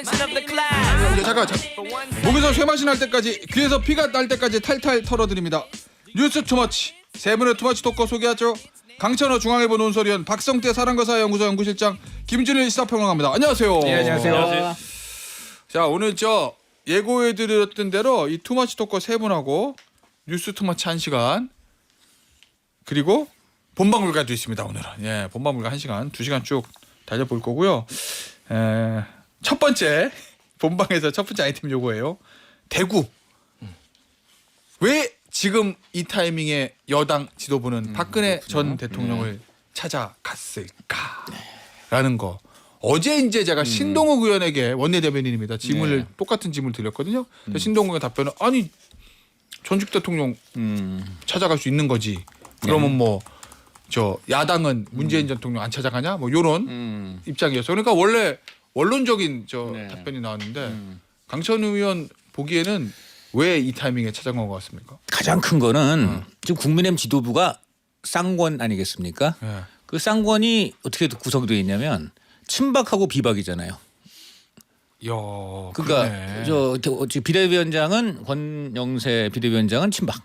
잠깐. 목에서 쇠맛이 날 때까지, 귀에서 피가 날 때까지 탈탈 털어드립니다. 뉴스 투머치, 세 분의 투머치 토커 소개하죠. 강찬호 중앙일보 논설위원, 박성태 사랑과사 연구소 연구실장, 김준일 시사평론가입니다. 안녕하세요. 네, 안녕하세요. 자, 오늘 저 예고해드렸던 대로 이 투머치 토커 세 분하고 뉴스 투머치 1시간, 그리고 본방불가도 있습니다. 오늘은 본방불가 1시간, 2시간 쭉 달려볼 거고요. 첫 번째 본방에서 첫 번째 아이템 요거예요. 대구. 왜 지금 이 타이밍에 여당 지도부는 박근혜 전 대통령을 찾아갔을까라는 거. 어제 이제 제가 신동욱 의원에게, 원내대변인입니다, 질문을 똑같은 질문을 드렸거든요. 신동욱 의원 답변은, 아니 전직 대통령 찾아갈 수 있는 거지. 그러면 뭐 저 야당은 문재인 전 대통령 안 찾아가냐? 뭐 이런 입장이었어요. 그러니까 원래 원론적인 답변이 나왔는데 강찬호 의원 보기에는 왜 이 타이밍에 찾아간 것 같습니까? 가장 큰 거는 지금 국민의힘 지도부가 쌍권 아니겠습니까? 네. 그 쌍권이 어떻게 구성되어 있냐면 친박하고 비박이잖아요. 그러니까 저 비대위원장은 권영세 비대위원장은 친박.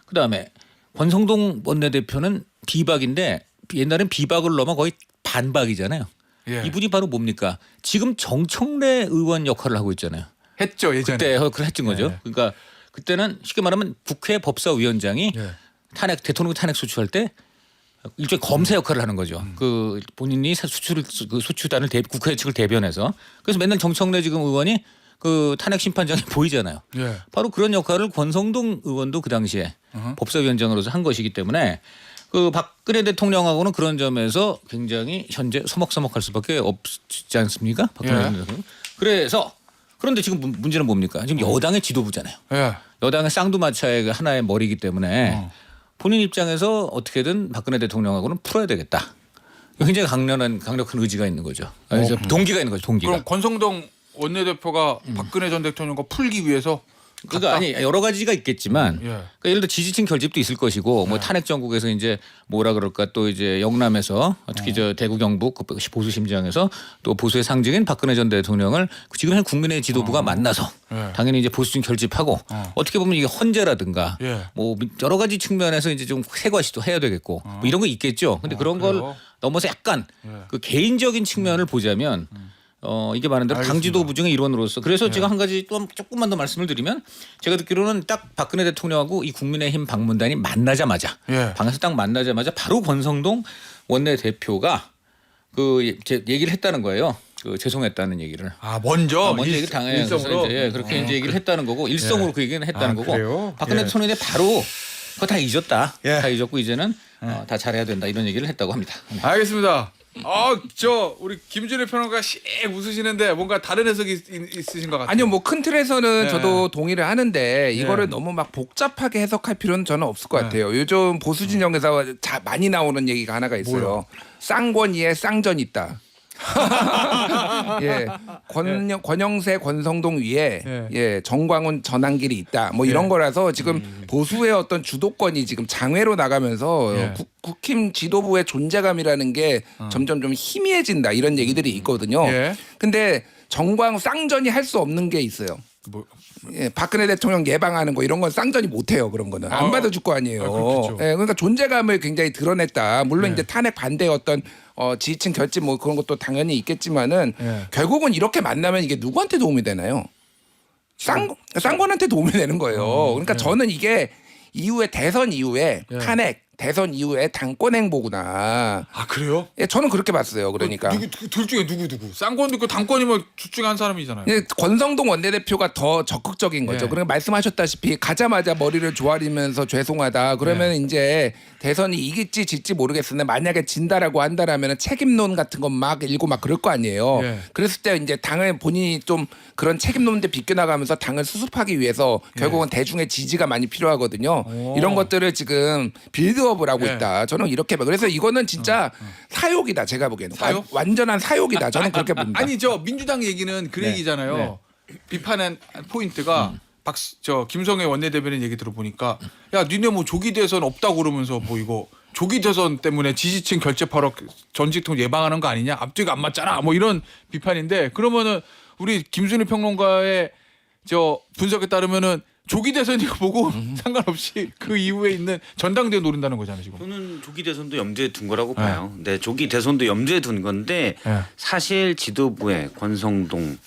그다음에 권성동 원내대표는 비박인데 옛날엔 비박을 넘어 거의 반박이잖아요. 이분이 바로 뭡니까? 지금 정청래 의원 역할을 하고 있잖아요. 했죠, 예전에. 그때 그걸 했던 거죠. 그러니까 그때는 쉽게 말하면 국회 법사위원장이 대통령 탄핵 소추할 때 일종의 검사 역할을 하는 거죠. 그 본인이 소추단을 국회 측을 대변해서, 그래서 맨날 정청래 지금 의원이 그 탄핵 심판장에 보이잖아요. 바로 그런 역할을 권성동 의원도 그 당시에 법사위원장으로서 한 것이기 때문에 그 박근혜 대통령하고는 그런 점에서 굉장히 현재 서먹서먹할 수밖에 없지 않습니까? 박근혜 대통령. 그래서 그런데 지금 문제는 뭡니까? 지금 여당의 지도부잖아요. 여당의 쌍두마차의 하나의 머리이기 때문에 본인 입장에서 어떻게든 박근혜 대통령하고는 풀어야 되겠다. 굉장히 강력한 의지가 있는 거죠. 그래서 동기가 있는 거죠. 동기가. 그럼 권성동 원내대표가 박근혜 전 대통령과 풀기 위해서 그러니까 아니 여러 가지가 있겠지만 그러니까 예를 들어 지지층 결집도 있을 것이고 뭐 탄핵 정국에서 이제 뭐라 그럴까, 또 이제 영남에서 특히 저 대구 경북 보수 심지장에서 또 보수의 상징인 박근혜 전 대통령을 지금 현 국민의 지도부가 만나서 당연히 이제 보수층 결집하고 어떻게 보면 이게 헌재라든가 뭐 여러 가지 측면에서 이제 좀 세과 시도 해야 되겠고 뭐 이런 거 있겠죠. 근데 그런 걸 넘어서 약간 그 개인적인 측면을 보자면 이게 말한 대로 당지도부 중의 일원으로서, 그래서 제가 한 가지 또 조금만 더 말씀을 드리면, 제가 듣기로는 딱 박근혜 대통령하고 이 국민의힘 방문단이 만나자마자 방에서 딱 만나자마자 바로 권성동 원내대표가 그 얘기를 했다는 거예요. 그 죄송했다는 얘기를. 먼저 얘기를 당해요. 일성으로 그렇게 이제 얘기를 했다는 거고, 일성으로 그 얘기는 했다는 거고. 그래요? 박근혜 대통령이 바로 그거 다 잊었다. 다 잊었고 이제는 다 잘해야 된다, 이런 얘기를 했다고 합니다. 알겠습니다. 우리 김준일 평론가 씩 웃으시는데 뭔가 다른 해석이 있으신 것 같아요. 아니요, 뭐 큰 틀에서는 저도 동의를 하는데 이거를 너무 막 복잡하게 해석할 필요는 저는 없을 것 같아요. 요즘 보수 진영에서 많이 나오는 얘기가 하나가 있어요. 쌍권위에 쌍전 있다. 권영세 권성동 위에 정광훈 전한길이 있다. 뭐 이런 거라서 지금 보수의 어떤 주도권이 지금 장외로 나가면서 국힘 지도부의 존재감이라는 게 점점 좀 희미해진다, 이런 얘기들이 있거든요. 근데 정광훈 쌍전이 할 수 없는 게 있어요. 박근혜 대통령 예방하는 거 이런 건 쌍전이 못해요. 그런 거는 안 받아줄 거 아니에요. 그러니까 존재감을 굉장히 드러냈다. 물론 이제 탄핵 반대의 어떤 지지층 결집 뭐 그런 것도 당연히 있겠지만은 결국은 이렇게 만나면 이게 누구한테 도움이 되나요? 쌍권한테 도움이 되는 거예요. 그러니까 저는 이게 이후에 대선 이후에 탄핵 대선 이후에 당권 행보구나. 그래요? 저는 그렇게 봤어요. 그러니까 둘 중에 누구? 쌍권도 있고 당권이면 둘 중에 한 사람이잖아요. 권성동 원내대표가 더 적극적인 거죠. 그러니까 말씀하셨다시피 가자마자 머리를 조아리면서 죄송하다. 그러면 이제 대선이 이길지 질지 모르겠으나 만약에 진다라고 한다라면 책임론 같은 것 막 일고 막 그럴 거 아니에요. 그랬을 때 이제 당을 본인이 좀 그런 책임론들 비껴나가면서 당을 수습하기 위해서 결국은 대중의 지지가 많이 필요하거든요. 이런 것들을 지금 빌드업을 하고 있다. 저는 이렇게 봐. 그래서 이거는 진짜 사욕이다. 제가 보기에는 완전한 사욕이다. 저는 그렇게 봅니다. 아니 민주당 얘기는 그 얘기잖아요. 비판한 포인트가 김성애 원내대변인 얘기 들어보니까 야 니네 뭐 조기 대선 없다고 그러면서 뭐 이거 조기 대선 때문에 지지층 결집하러 전직통 예방하는 거 아니냐? 앞뒤가 안 맞잖아. 뭐 이런 비판인데 그러면은 우리 김순일 평론가의 저 분석에 따르면은 조기 대선이고 보고 상관없이 그 이후에 있는 전당대회 노린다는 거잖아요 지금. 저는 조기 대선도 염두에 둔 거라고 봐요. 네, 조기 대선도 염두에 둔 건데 네. 사실 지도부에 권성동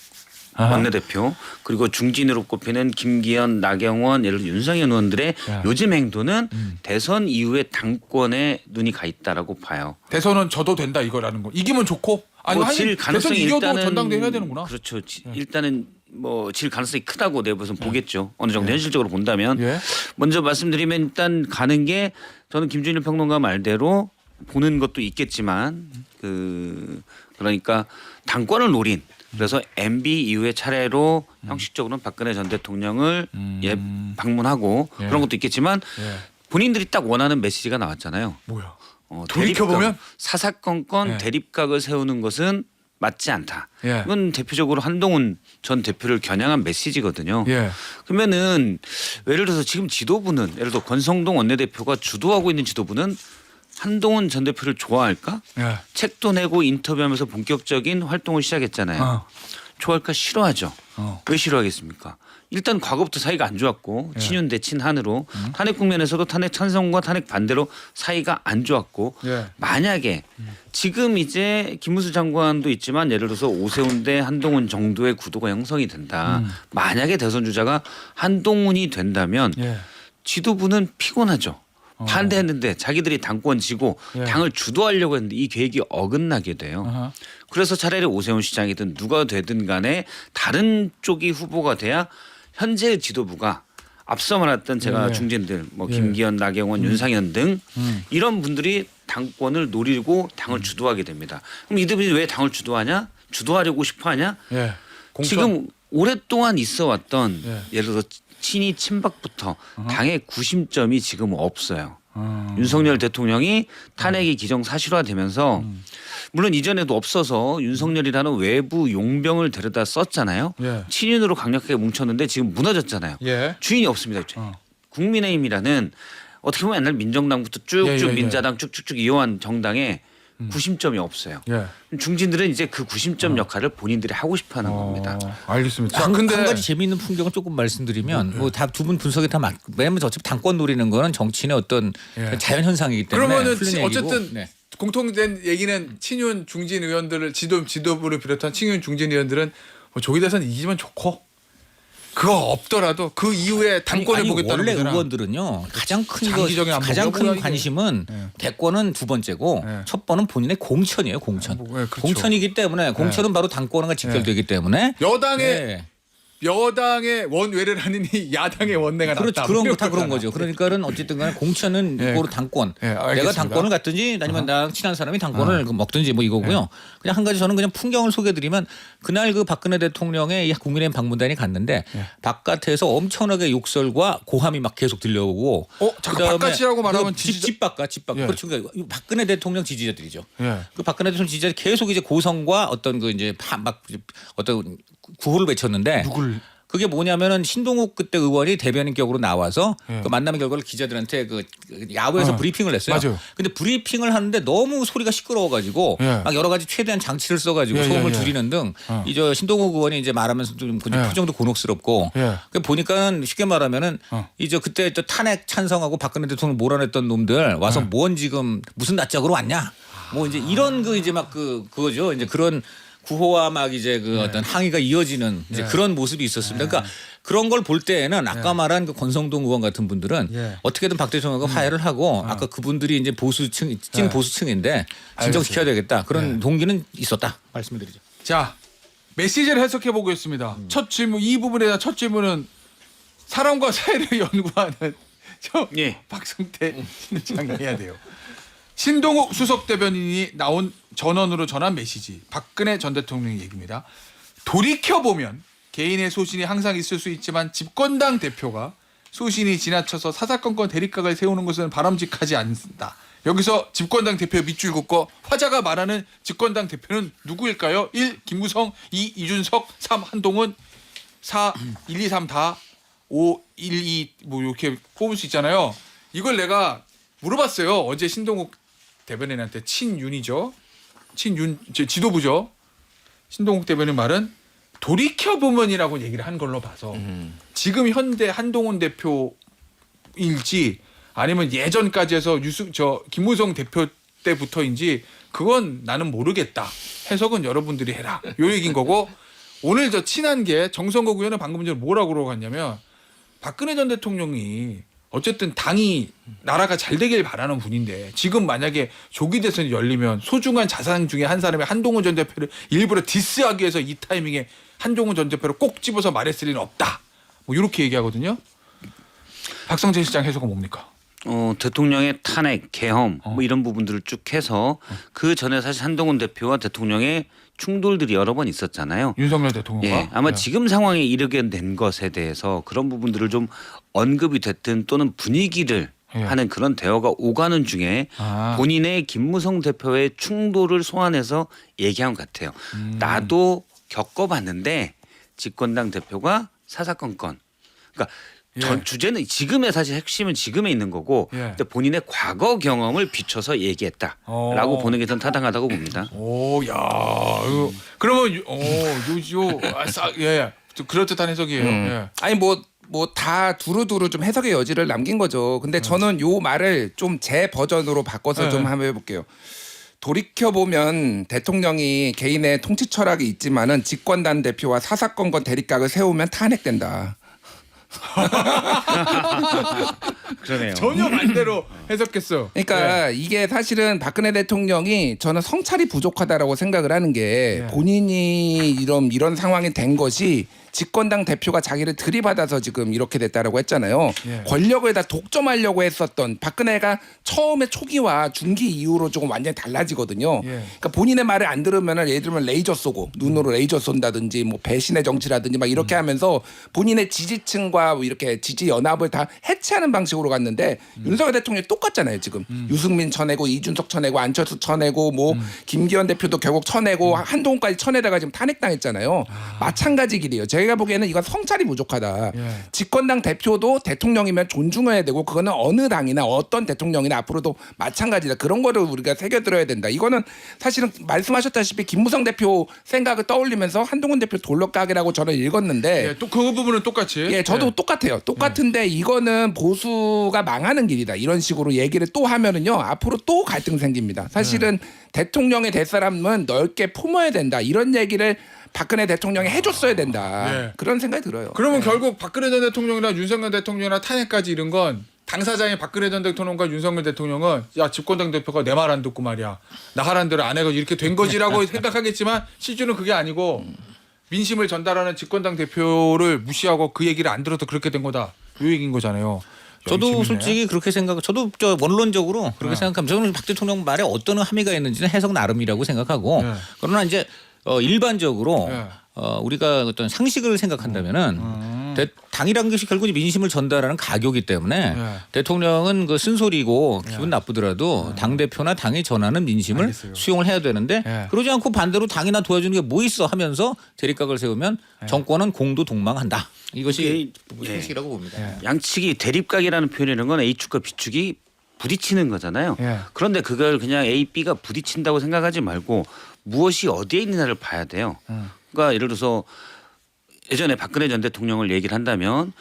아하. 원내대표 그리고 중진으로 꼽히는 김기현, 나경원, 예를 들어 윤상현 의원들의 야. 요즘 행동은 대선 이후에 당권에 눈이 가 있다라고 봐요. 대선은 져도 된다 이거라는 거. 이기면 좋고 아니 뭐 아니 질 대선 가능성이 이겨도 일단은 전당대회 해야 되는구나. 그렇죠. 일단은 뭐 질 가능성이 크다고 내부에서 보겠죠. 어느 정도 현실적으로 본다면 예. 먼저 말씀드리면 일단 가는 게 저는 김준일 평론가 말대로 보는 것도 있겠지만 그러니까 당권을 노린 그래서 MB 이후에 차례로 형식적으로는 박근혜 전 대통령을 방문하고 예. 그런 것도 있겠지만 예. 본인들이 딱 원하는 메시지가 나왔잖아요. 뭐야? 대립각, 돌이켜보면? 사사건건 예. 대립각을 세우는 것은 맞지 않다. 예. 이건 대표적으로 한동훈 전 대표를 겨냥한 메시지거든요. 예. 그러면은 예를 들어서 지금 지도부는 예를 들어 권성동 원내대표가 주도하고 있는 지도부는 한동훈 전 대표를 좋아할까? 예. 책도 내고 인터뷰하면서 본격적인 활동을 시작했잖아요. 어. 좋아할까? 싫어하죠. 어. 왜 싫어하겠습니까? 일단 과거부터 사이가 안 좋았고 예. 친윤 대 친한으로 탄핵 국면에서도 탄핵 찬성과 탄핵 반대로 사이가 안 좋았고 예. 만약에 지금 이제 김문수 장관도 있지만 예를 들어서 오세훈 대 한동훈 정도의 구도가 형성이 된다. 만약에 대선 주자가 한동훈이 된다면 예. 지도부는 피곤하죠. 반대했는데 자기들이 당권 지고 예. 당을 주도하려고 했는데 이 계획이 어긋나게 돼요. 아하. 그래서 차라리 오세훈 시장이든 누가 되든 간에 다른 쪽이 후보가 돼야 현재 지도부가 앞서 말했던 제가 예. 중진들 뭐 예. 김기현, 나경원, 윤상현 등 이런 분들이 당권을 노리고 당을 주도하게 됩니다. 그럼 이들이 왜 당을 주도하냐? 주도하려고 싶어하냐? 예. 공천? 지금 오랫동안 있어 왔던 예. 예를 들어 친이 친박부터 당의 구심점이 지금 없어요. 어. 윤석열 대통령이 탄핵이 기정사실화되면서 물론 이전에도 없어서 윤석열이라는 외부 용병을 데려다 썼잖아요. 예. 친윤으로 강력하게 뭉쳤는데 지금 무너졌잖아요. 예. 주인이 없습니다. 국민의힘이라는 어떻게 보면 옛날 민정당부터 쭉쭉 예, 예, 예. 민자당 쭉쭉쭉 이어온 정당에 구심점이 없어요. 예. 중진들은 이제 그 구심점 역할을 본인들이 하고 싶어하는 겁니다. 알겠습니다. 자, 한, 근데 한 가지 재미있는 풍경을 조금 말씀드리면 뭐 다 두 분 분석이 다 맞. 왜냐면 어차피 당권 노리는 거는 정치인의 어떤 예. 자연 현상이기 때문에 그러면은 풀린 얘기고. 어쨌든 네. 공통된 얘기는 친윤 중진 의원들을 지도부를 비롯한 친윤 중진 의원들은 뭐 조기 대선 이기면 좋고 그거 없더라도 그 이후에 당권을 아니, 보겠다는 원래 거잖아. 의원들은요 가장 큰 장기적인 거, 안목이야, 가장 뭐야, 큰 이게. 관심은 예. 대권은 두 번째고 예. 첫 번은 본인의 공천이에요. 공천. 뭐, 예, 그렇죠. 공천이기 때문에 공천은 바로 당권과 직결되기 때문에 여당의 원외를 하느니 야당의 원내가 그렇죠. 낫다. 그런 뭐 거 다 그런 거죠. 그러니까는 어쨌든 간에 공천은 예. 고로 당권. 예, 내가 알겠습니다. 당권을 갖든지 아니면 나랑 친한 사람이 당권을 먹든지 뭐 이거고요. 그냥 한 가지 저는 그냥 풍경을 소개해드리면 그날 그 박근혜 대통령의 이 국민의힘 방문단이 갔는데 바깥에서 엄청나게 욕설과 고함이 막 계속 들려오고. 잠깐 그다음에 바깥이라고 말하면 그 지지자- 집 바깥, 집 바깥. 예. 그렇죠. 그러니까 박근혜 대통령 지지자들이죠. 예. 그 박근혜 대통령 지지자들이 계속 이제 고성과 어떤 그 이제 막 어떤 구호를 외쳤는데. 누굴? 그게 뭐냐면은 신동욱 그때 의원이 대변인격으로 나와서 예. 그 만남의 결과를 기자들한테 그 야구에서 브리핑을 했어요. 맞아요. 근데 브리핑을 하는데 너무 소리가 시끄러워가지고 예. 막 여러 가지 최대한 장치를 써가지고 예, 예, 소음을 예. 줄이는 등 이제 신동욱 의원이 이제 말하면서 좀 예. 표정도 곤혹스럽고 예. 그 보니까는 쉽게 말하면은 이제 그때 저 탄핵 찬성하고 박근혜 대통령 몰아냈던 놈들 와서 뭔 지금 무슨 낯짝으로 왔냐 뭐 이제 이런 그 이제 막 그거죠. 이제 그런 구호와 막 이제 그 어떤 항의가 이어지는 이제 그런 모습이 있었습니다. 그러니까 그런 걸 볼 때에는 아까 말한 그 권성동 의원 같은 분들은 예. 어떻게든 박 대통령과 화해를 하고 아까 그분들이 이제 보수층 찐 보수층인데 진정시켜야 되겠다 그런 동기는 있었다 말씀드리죠. 자 메시지를 해석해 보겠습니다. 첫 질문 이 부분에 대한 첫 질문은 사람과 사회를 연구하는 저 예. 박성태 실장이 해야 돼요. 신동욱 수석 대변인이 나온 전원으로 전한 메시지 박근혜 전 대통령의 얘기입니다. 돌이켜보면 개인의 소신이 항상 있을 수 있지만 집권당 대표가 소신이 지나쳐서 사사건건 대립각을 세우는 것은 바람직하지 않다. 여기서 집권당 대표 밑줄 긋고 화자가 말하는 집권당 대표는 누구일까요? 1. 김무성 2. 이준석 3. 한동훈 4. 1, 2, 3 다 5, 1, 2 뭐 이렇게 뽑을 수 있잖아요. 이걸 내가 물어봤어요. 어제 신동욱 대변인한테 친윤이죠. 친윤 지도부죠. 신동욱 대변인 말은 돌이켜보면이라고 얘기를 한 걸로 봐서 지금 현재 한동훈 대표일지 아니면 예전까지 해서 김무성 대표 때부터인지 그건 나는 모르겠다. 해석은 여러분들이 해라. 요 얘기인 거고 오늘 친한 게 정성국 의원은 방금 전에 뭐라고 그러고 갔냐면 박근혜 전 대통령이 어쨌든 당이 나라가 잘 되길 바라는 분인데 지금 만약에 조기 대선이 열리면 소중한 자산 중에 한 사람이 한동훈 전 대표를 일부러 디스하기 위해서 이 타이밍에 한동훈 전 대표를 꼭 집어서 말했을 리는 없다. 뭐 이렇게 얘기하거든요. 박성재 실장 해석은 뭡니까? 대통령의 탄핵, 계엄 뭐 이런 부분들을 쭉 해서 그 전에 사실 한동훈 대표와 대통령의 충돌들이 여러 번 있었잖아요. 윤석열 대통령과. 예, 아마 지금 상황에 이르게 된 것에 대해서 그런 부분들을 좀 언급이 됐든 또는 분위기를 하는 그런 대화가 오가는 중에 본인의 김무성 대표의 충돌을 소환해서 얘기한 것 같아요. 나도 겪어봤는데 집권당 대표가 사사건건. 그러니까 전 주제는 지금의 사실 핵심은 지금에 있는 거고 근데 본인의 과거 경험을 비춰서 얘기했다라고 보는 게 전 타당하다고 봅니다. 오, 야, 그러면 그럴듯한 해석이에요. 예. 아니 뭐 다 두루두루 좀 해석의 여지를 남긴 거죠. 근데 저는 요 말을 좀 제 버전으로 바꿔서 좀 한번 해볼게요. 돌이켜 보면 대통령이 개인의 통치 철학이 있지만은 집권당 대표와 사사건건 대립각을 세우면 탄핵된다. 그러네요. 전혀 반대로 해석했어요. 그러니까 이게 사실은 박근혜 대통령이 저는 성찰이 부족하다라고 생각을 하는 게 본인이 이런 상황이 된 것이 집권당 대표가 자기를 들이받아서 지금 이렇게 됐다라고 했잖아요. 권력을 다 독점하려고 했었던 박근혜가 처음에 초기와 중기 이후로 조금 완전히 달라지거든요. 그러니까 본인의 말을 안 들으면 예를 들면 레이저 쏘고 눈으로 레이저 쏜다든지 뭐 배신의 정치라든지 막 이렇게 하면서 본인의 지지층과 뭐 이렇게 지지 연합을 다 해체하는 방식으로 갔는데 윤석열 대통령이 똑같잖아요. 지금 유승민 쳐내고 이준석 쳐내고 안철수 쳐내고 뭐 김기현 대표도 결국 쳐내고 한동훈까지 쳐내다가 지금 탄핵당했잖아요. 마찬가지 길이에요. 제가 보기에는 이건 성찰이 부족하다. 집권당 대표도 대통령이면 존중해야 되고 그거는 어느 당이나 어떤 대통령이나 앞으로도 마찬가지다. 그런 거를 우리가 새겨들어야 된다. 이거는 사실은 말씀하셨다시피 김무성 대표 생각을 떠올리면서 한동훈 대표 돌려가기라고 저는 읽었는데 또 그 부분은 똑같이. 저도 똑같아요. 똑같은데 이거는 보수가 망하는 길이다. 이런 식으로 얘기를 또 하면은요. 앞으로 또 갈등 생깁니다. 사실은 대통령이 될 사람은 넓게 품어야 된다. 이런 얘기를 박근혜 대통령이 해줬어야 된다. 그런 생각이 들어요. 그러면 결국 박근혜 전 대통령이나 윤석열 대통령이나 탄핵까지 이른 건 당사자인 박근혜 전 대통령과 윤석열 대통령은 야 집권당 대표가 내 말 안 듣고 말이야 나 하라는 대로 안 해가지고 이렇게 된 거지라고 생각하겠지만 실제는 그게 아니고 민심을 전달하는 집권당 대표를 무시하고 그 얘기를 안 들어서 그렇게 된 거다. 이 얘기인 거잖아요. 저도 솔직히 그렇게 저도 원론적으로 그렇게 생각하면 저는 박 대통령 말에 어떤 함의가 있는지는 해석 나름이라고 생각하고 그러나 이제 일반적으로 우리가 어떤 상식을 생각한다면은 당이라는 것이 결국 민심을 전달하는 가교이기 때문에 대통령은 그 쓴소리고 기분 나쁘더라도 당 대표나 당이 전하는 민심을 수용을 해야 되는데 그러지 않고 반대로 당이나 도와주는 게 뭐 있어 하면서 대립각을 세우면 정권은 공도 동망한다. 이것이 상식이라고 봅니다. 양측이 대립각이라는 표현이라는 건 A축과 B축이 부딪히는 거잖아요. 그런데 그걸 그냥 A, B가 부딪힌다고 생각하지 말고 무엇이 어디에 있느냐를 봐야 돼요. 그러니까 예를 들어서 예전에 박근혜 전 대통령을 얘기를 한다면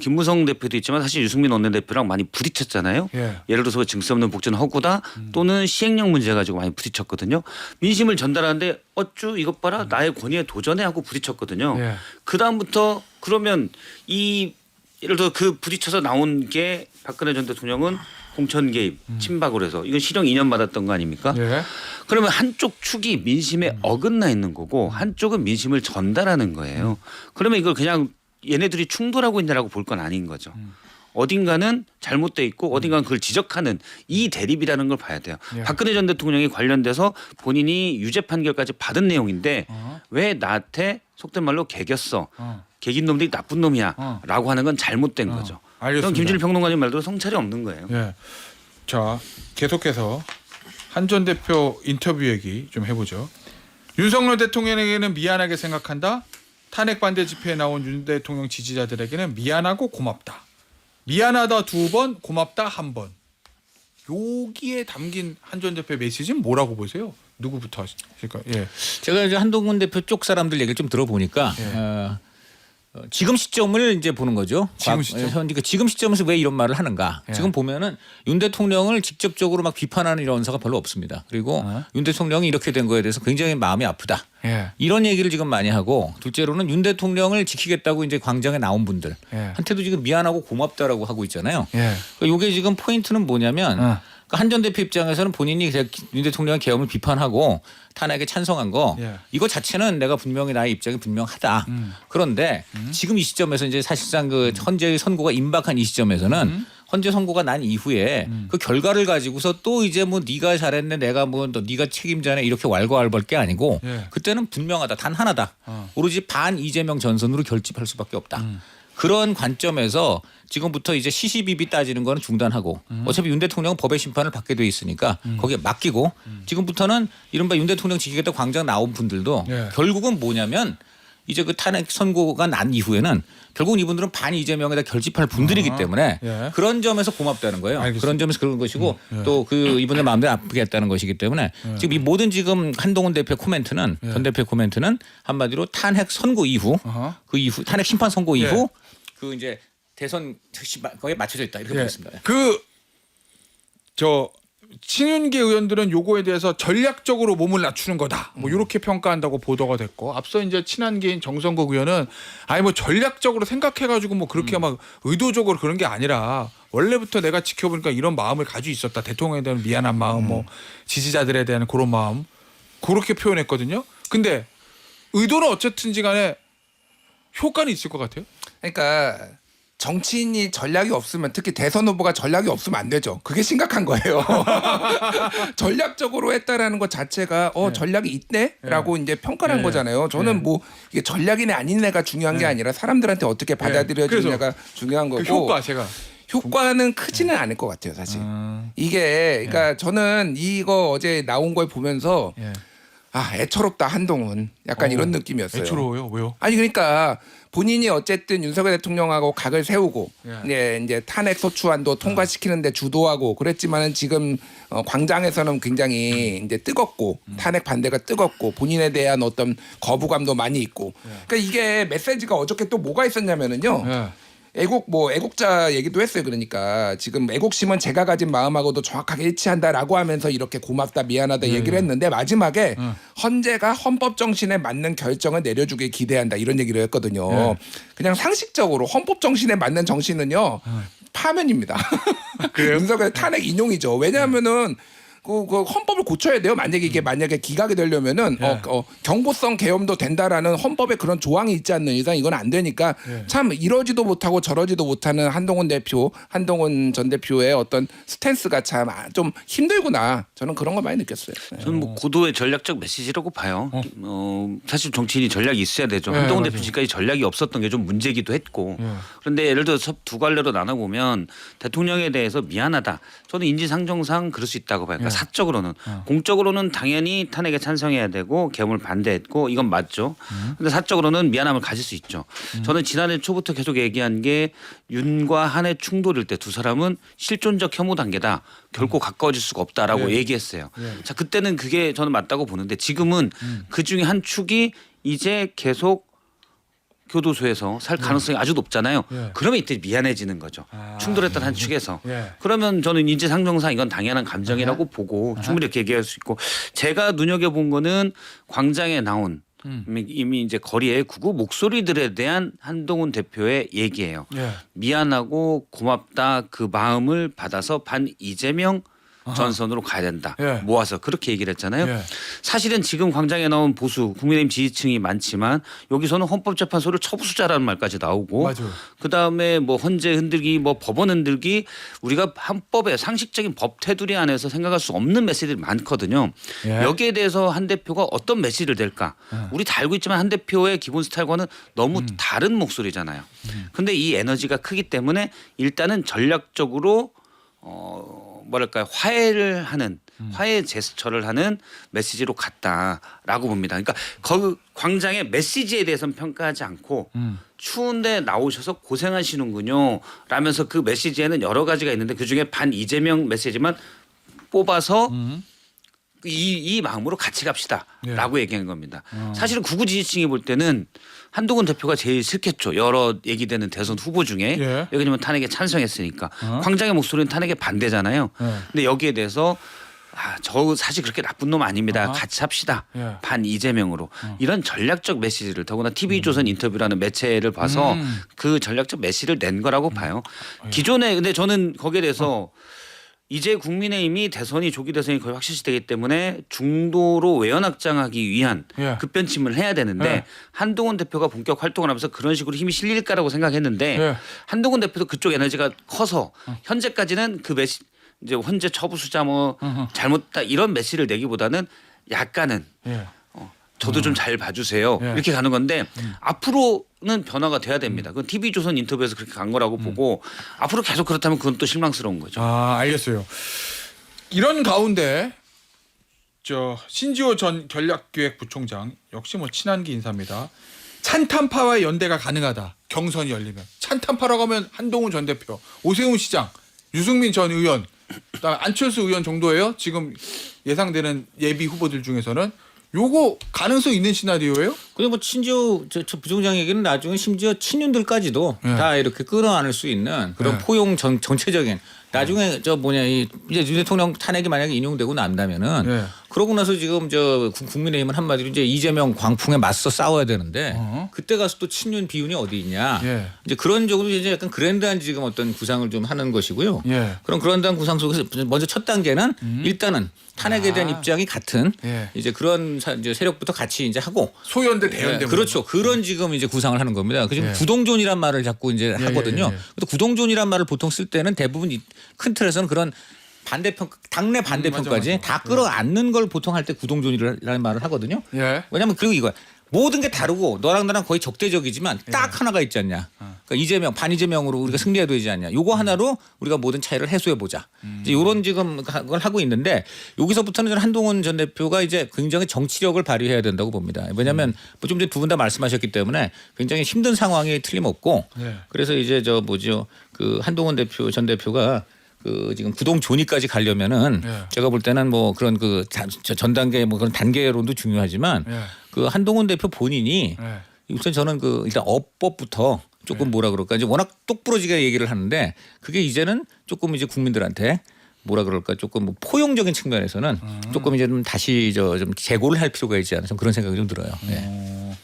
김무성 대표도 있지만 사실 유승민 원내대표랑 많이 부딪혔잖아요. 예를 들어서 증세 없는 복지는 허구다 또는 시행령 문제 가지고 많이 부딪혔거든요. 민심을 전달하는데 어쭈 이것 봐라 나의 권위에 도전해 하고 부딪혔거든요. 그다음부터 그러면 예를 들어 그 부딪혀서 나온 게 박근혜 전 대통령은 공천 개입 친박으로 해서 이건 실형 2년 받았던 거 아닙니까? 그러면 한쪽 축이 민심에 어긋나 있는 거고 한쪽은 민심을 전달하는 거예요. 그러면 이걸 그냥 얘네들이 충돌하고 있냐라고 볼 건 아닌 거죠. 어딘가는 잘못돼 있고 어딘가는 그걸 지적하는 이 대립이라는 걸 봐야 돼요. 박근혜 전 대통령이 관련돼서 본인이 유죄 판결까지 받은 내용인데 왜 나한테 속된 말로 개겼어. 개긴 놈들이 나쁜 놈이야 라고 하는 건 잘못된 거죠. 그럼 김준일 평론가님 말대로 성찰이 없는 거예요. 자 계속해서 한 전 대표 인터뷰 얘기 좀 해보죠. 윤석열 대통령에게는 미안하게 생각한다. 탄핵 반대 집회에 나온 윤 대통령 지지자들에게는 미안하고 고맙다. 미안하다 2번, 고맙다 1번. 여기에 담긴 한 전 대표의 메시지는 뭐라고 보세요? 누구부터 하실까요? 예. 제가 이제 한동훈 대표 쪽 사람들 얘기를 좀 들어보니까 지금 시점을 이제 보는 거죠. 지금 시점? 지금 시점에서 왜 이런 말을 하는가? 예. 지금 보면은 윤 대통령을 직접적으로 막 비판하는 이런 언사가 별로 없습니다. 그리고 윤 대통령이 이렇게 된 거에 대해서 굉장히 마음이 아프다. 예. 이런 얘기를 지금 많이 하고 둘째로는 윤 대통령을 지키겠다고 이제 광장에 나온 분들 한테도 지금 미안하고 고맙다라고 하고 있잖아요. 예. 그러니까 이게 지금 포인트는 뭐냐면 한 전 대표 입장에서는 본인이 윤 대통령의 계엄을 비판하고 탄핵에 찬성한 거 예. 이거 자체는 내가 분명히 나의 입장이 분명하다. 그런데 지금 이 시점에서 이제 사실상 그 헌재 선고가 임박한 이 시점에서는 헌재 선고가 난 이후에 그 결과를 가지고서 또 이제 뭐 네가 잘했네 내가 뭐 너 네가 책임자네 이렇게 왈가왈부할 게 아니고 예. 그때는 분명하다. 단 하나다. 오로지 반 이재명 전선으로 결집할 수밖에 없다. 그런 관점에서 지금부터 이제 시시비비 따지는 거는 중단하고 어차피 윤 대통령은 법의 심판을 받게 돼 있으니까 거기에 맡기고 지금부터는 이른바 윤 대통령 지키겠다 광장 나온 분들도 예. 결국은 뭐냐면 이제 그 탄핵 선고가 난 이후에는 결국은 이분들은 반 이재명에다 결집할 분들이기 때문에 예. 그런 점에서 고맙다는 거예요. 알겠습니다. 그런 점에서 그런 것이고 또 그 이분들 마음대로 아프게 했다는 것이기 때문에 지금 이 모든 지금 한동훈 대표 코멘트는 전 대표 코멘트는 한마디로 탄핵 선고 이후 그 이후 탄핵 심판 선고 이후 그 이제 대선 거에 맞춰져 있다 이렇게 보겠습니다. 저 친윤계 의원들은 요거에 대해서 전략적으로 몸을 낮추는 거다. 뭐 이렇게 평가한다고 보도가 됐고 앞서 이제 친한계인 정성국 의원은 아니 뭐 전략적으로 생각해가지고 뭐 그렇게 막 의도적으로 그런 게 아니라 원래부터 내가 지켜보니까 이런 마음을 가지고 있었다. 대통령에 대한 미안한 마음, 뭐 지지자들에 대한 그런 마음 그렇게 표현했거든요. 근데 의도는 어쨌든지 간에 효과는 있을 것 같아요. 그러니까 정치인이 전략이 없으면 특히 대선 후보가 전략이 없으면 안 되죠. 그게 심각한 거예요. 전략적으로 했다라는 것 자체가 전략이 있네라고 이제 평가를 한 거잖아요. 저는 뭐 이게 전략이네 아니네가 중요한 게 아니라 사람들한테 어떻게 받아들여지느냐가 중요한 거고. 그 효과 제가 효과는 크지는 않을 것 같아요, 사실. 이게 그러니까 저는 이거 어제 나온 걸 보면서 애처롭다 한동훈 약간 이런 느낌이었어요. 애처로워요? 왜요? 아니 그러니까 본인이 어쨌든 윤석열 대통령하고 각을 세우고 이제 탄핵 소추안도 통과시키는데 주도하고 그랬지만은 지금 광장에서는 굉장히 이제 뜨겁고 탄핵 반대가 뜨겁고 본인에 대한 어떤 거부감도 많이 있고 그러니까 이게 메시지가 어저께 또 뭐가 있었냐면은요. 애국자 얘기도 했어요. 그러니까 지금 애국심은 제가 가진 마음하고도 정확하게 일치한다라고 하면서 이렇게 고맙다 미안하다 얘기를 했는데 마지막에 헌재가 헌법 정신에 맞는 결정을 내려주길 기대한다 이런 얘기를 했거든요. 그냥 상식적으로 헌법 정신에 맞는 정신은요 파면입니다. 윤석열 탄핵 인용이죠. 왜냐하면은 그 헌법을 고쳐야 돼요. 만약에 이게 만약에 기각이 되려면은 경보성 계엄도 된다라는 헌법에 그런 조항이 있지 않는 이상 이건 안 되니까 참 이러지도 못하고 저러지도 못하는 한동훈 전 대표의 어떤 스탠스가 참 좀 힘들구나. 저는 그런 걸 많이 느꼈어요. 저는 뭐 고도의 전략적 메시지라고 봐요. 사실 정치인이 전략이 있어야 되죠. 한동훈 대표 지금까지 전략이 없었던 게 좀 문제기도 했고. 그런데 예를 들어서 두 갈래로 나눠보면 대통령에 대해서 미안하다. 저는 인지상정상 그럴 수 있다고 봐요. 그러니까 사적으로는 공적으로는 당연히 탄핵에 찬성해야 되고 계엄을 반대했고 이건 맞죠. 그런데 사적으로는 미안함을 가질 수 있죠. 저는 지난해 초부터 계속 얘기한 게 윤과 한의 충돌일 때 두 사람은 실존적 혐오 단계다. 결코 가까워질 수가 없다라고 얘기했어요. 자 그때는 그게 저는 맞다고 보는데 지금은 그 중에 한 축이 이제 계속 교도소에서 살 가능성이 아주 높잖아요. 그러면 이때 미안해지는 거죠. 충돌했던 한 축에서. 그러면 저는 인지상정상 이건 당연한 감정이라고 보고 충분히 이렇게 얘기할 수 있고 제가 눈여겨본 거는 광장에 나온 이미 이제 거리의 구구 목소리들에 대한 한동훈 대표의 얘기예요. 미안하고 고맙다 그 마음을 받아서 반 이재명 전선으로 가야 된다. 모아서 그렇게 얘기를 했잖아요. 사실은 지금 광장에 나온 보수 국민의힘 지지층이 많지만 여기서는 헌법재판소를 처부수자라는 말까지 나오고 그다음에 뭐 헌재 흔들기 뭐 법원 흔들기 우리가 헌법의 상식적인 법 테두리 안에서 생각할 수 없는 메시지들이 많거든요. 여기에 대해서 한 대표가 어떤 메시지를 낼까. 우리 다 알고 있지만 한 대표의 기본 스타일과는 너무 다른 목소리잖아요. 근데 이 에너지가 크기 때문에 일단은 전략적으로 뭐랄까요 화해를 하는 화해 제스처를 하는 메시지로 갔다라고 봅니다. 그러니까 그 광장의 메시지에 대해서는 평가하지 않고 추운데 나오셔서 고생하시는군요 라면서 그 메시지에는 여러 가지가 있는데 그중에 반 이재명 메시지만 뽑아서 이 마음으로 같이 갑시다라고 얘기한 겁니다. 사실은 구구 지지층이 볼 때는 한동훈 대표가 제일 싫겠죠. 여러 얘기되는 대선 후보 중에 예. 왜냐하면 탄핵에 찬성했으니까 광장의 목소리는 탄핵에 반대잖아요. 근데 여기에 대해서 저 사실 그렇게 나쁜 놈 아닙니다. 같이 합시다. 예. 반 이재명으로 이런 전략적 메시지를 더구나 TV조선 인터뷰라는 매체를 봐서 그 전략적 메시지를 낸 거라고 봐요. 기존에 근데 저는 거기에 대해서 이제 국민의힘이 대선이 조기 대선이 거의 확실시되기 때문에 중도로 외연 확장하기 위한 예. 급변침을 해야 되는데 예. 한동훈 대표가 본격 활동을 하면서 그런 식으로 힘이 실릴까라고 생각했는데 예. 한동훈 대표도 그쪽 에너지가 커서 현재까지는 그 메시 이제 헌재 처부수자 뭐 잘못다 이런 메시지를 내기보다는 약간은 예. 저도 좀 잘 봐주세요. 예. 이렇게 가는 건데 앞으로는 변화가 돼야 됩니다. 그건 TV조선 인터뷰에서 그렇게 간 거라고 보고 앞으로 계속 그렇다면 그건 또 실망스러운 거죠. 아, 알겠어요. 이런 가운데 저 신지호 전 전략기획부총장 역시 뭐 친한기 인사입니다. 찬탄파와의 연대가 가능하다. 경선이 열리면 찬탄파라고 하면 한동훈 전 대표, 오세훈 시장, 유승민 전 의원, 그다음에 안철수 의원 정도예요. 지금 예상되는 예비 후보들 중에서는 요거 가능성 있는 시나리오예요? 근데 뭐 친지호 저 부총장 얘기는 나중에 심지어 친윤들까지도 예. 다 이렇게 끌어안을 수 있는 그런 예. 포용 정체적인 나중에 저 뭐냐 이제 윤 대통령 탄핵이 만약에 인용되고 난다면은 예. 그러고 나서 지금 저 국민의힘은 한마디로 이제 이재명 광풍에 맞서 싸워야 되는데 그때 가서 또 친윤 비윤이 어디 있냐 예. 이제 그런 쪽으로 이제 약간 그랜드한 지금 어떤 구상을 좀 하는 것이고요. 예. 그런 그랜드한 구상 속에서 먼저 첫 단계는 일단은 탄핵에 대한 입장이 같은 예. 이제 그런 이제 세력부터 같이 이제 하고 소연대 대연대. 그렇죠. 그런 지금 이제 구상을 하는 겁니다. 그 지금 예. 구동존이란 말을 자꾸 이제 하거든요. 예. 또 구동존이란 말을 보통 쓸 때는 대부분 큰 틀에서는 그런 반대편 당내 반대편까지 맞아. 다 끌어안는 걸 보통 할 때 구동존이라는 말을 하거든요. 예. 왜냐하면 그리고 이거야. 모든 게 다르고 너랑 나랑 거의 적대적이지만 딱 하나가 있지 않냐. 그러니까 이재명 반이재명으로 우리가 승리해야 되지 않냐. 요거 하나로 우리가 모든 차이를 해소해 보자. 이제 이런 지금 그걸 하고 있는데 여기서부터는 저는 한동훈 전 대표가 이제 굉장히 정치력을 발휘해야 된다고 봅니다. 왜냐하면 뭐 좀 전에 두 분 다 말씀하셨기 때문에 굉장히 힘든 상황이 틀림없고 예. 그래서 이제 저 뭐죠 그 한동훈 대표 전 대표가 그 지금 구동 조니까지 가려면은 예. 제가 볼 때는 뭐 그런 그 전 단계 뭐 그런 단계론도 중요하지만 예. 그 한동훈 대표 본인이 예. 우선 저는 그 일단 어법부터 조금 뭐라 그럴까 이제 워낙 똑부러지게 얘기를 하는데 그게 이제는 조금 이제 국민들한테 뭐라 그럴까 조금 뭐 포용적인 측면에서는 조금 이제 좀 다시 좀 재고를 할 필요가 있지 않나 좀 그런 생각이 좀 들어요. 네.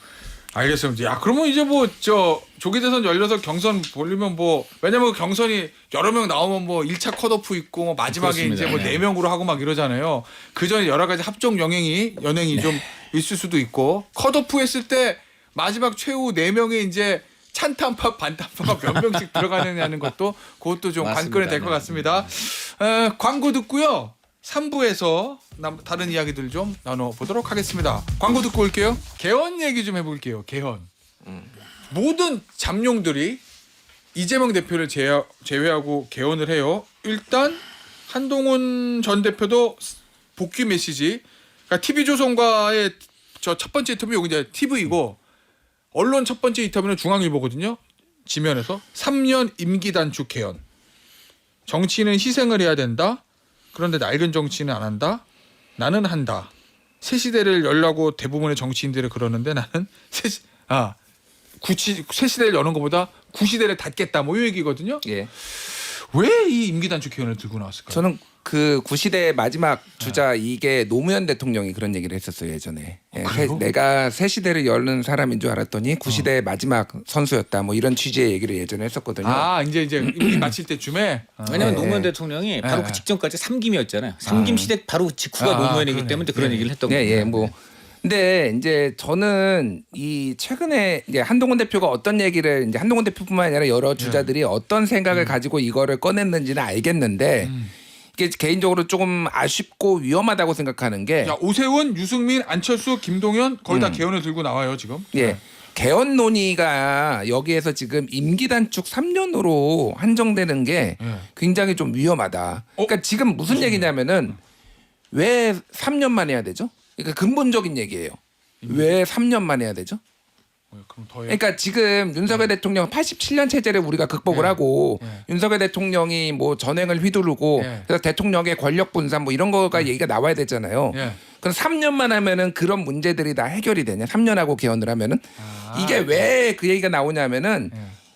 알겠습니다. 야, 그러면 이제 뭐 저 조기 대선 열려서 경선 벌리면 뭐 왜냐면 그 경선이 여러 명 나오면 뭐 1차 컷오프 있고 뭐 마지막에 그렇습니다. 이제 뭐 네. 4명으로 하고 막 이러잖아요. 그 전에 여러 가지 합종 연행이 좀 있을 수도 있고 컷오프 했을 때 마지막 최후 4명의 이제 찬탄파 반탄파가 몇 명씩 들어가느냐는 것도 그것도 좀 맞습니다. 관건이 될 것 같습니다. 광고 듣고요. 3부에서 다른 이야기들 좀 나눠보도록 하겠습니다. 광고 듣고 올게요. 개헌 얘기 좀 해볼게요. 개헌. 모든 잠룡들이 이재명 대표를 제외하고 개헌을 해요. 일단 한동훈 전 대표도 복귀 메시지. 그러니까 TV조선과의 저 첫 번째 인터뷰 여기 이제 TV이고 언론 첫 번째 인터뷰는 중앙일보거든요. 지면에서 3년 임기 단축 개헌. 정치인은 희생을 해야 된다. 그런데 낡은 정치는 안 한다. 나는 한다. 새 시대를 열라고 대부분의 정치인들이 그러는데 나는 새 시대를 여는 것보다 구시대를 닫겠다. 뭐 이 얘기거든요. 예. 왜 이 임기 단축 개헌을 들고 나왔을까요? 저는 그 구시대의 마지막 주자 이게 노무현 대통령이 그런 얘기를 했었어요 예전에. 예, 그래요? 내가 새 시대를 여는 사람인 줄 알았더니 구시대의 마지막 선수였다. 뭐 이런 취지의 얘기를 예전에 했었거든요. 아 이제 임기 마칠 때쯤에 왜냐하면 네. 노무현 대통령이 바로 네. 그 직전까지 삼김이었잖아요. 삼김 시대 바로 직후가 노무현이기 그러네. 때문에 그런 얘기를 했던 네, 거예요. 예, 뭐. 근데 이제 저는 이 최근에 이제 한동훈 대표가 어떤 얘기를 이제 한동훈 대표뿐만 아니라 여러 주자들이 어떤 생각을 가지고 이거를 꺼냈는지는 알겠는데 개인적으로 조금 아쉽고 위험하다고 생각하는 게 자, 오세훈, 유승민, 안철수, 김동연 거의 다 개헌을 들고 나와요 지금. 예. 개헌 논의가 여기에서 지금 임기 단축 3년으로 한정되는 게 굉장히 좀 위험하다. 그러니까 지금 무슨 얘기냐면은 왜 3년만 해야 되죠? 그러니까 근본적인 얘기예요. 왜 3년만 해야 되죠? 그럼 더 해. 그러니까 지금 윤석열 대통령 87년 체제를 우리가 극복을 하고 윤석열 대통령이 뭐 전횡을 휘두르고 그래서 대통령의 권력 분산 뭐 이런 거가 얘기가 나와야 되잖아요. 그럼 3년만 하면은 그런 문제들이 다 해결이 되냐? 3년하고 개헌을 하면은 이게 왜 그 얘기가 나오냐면은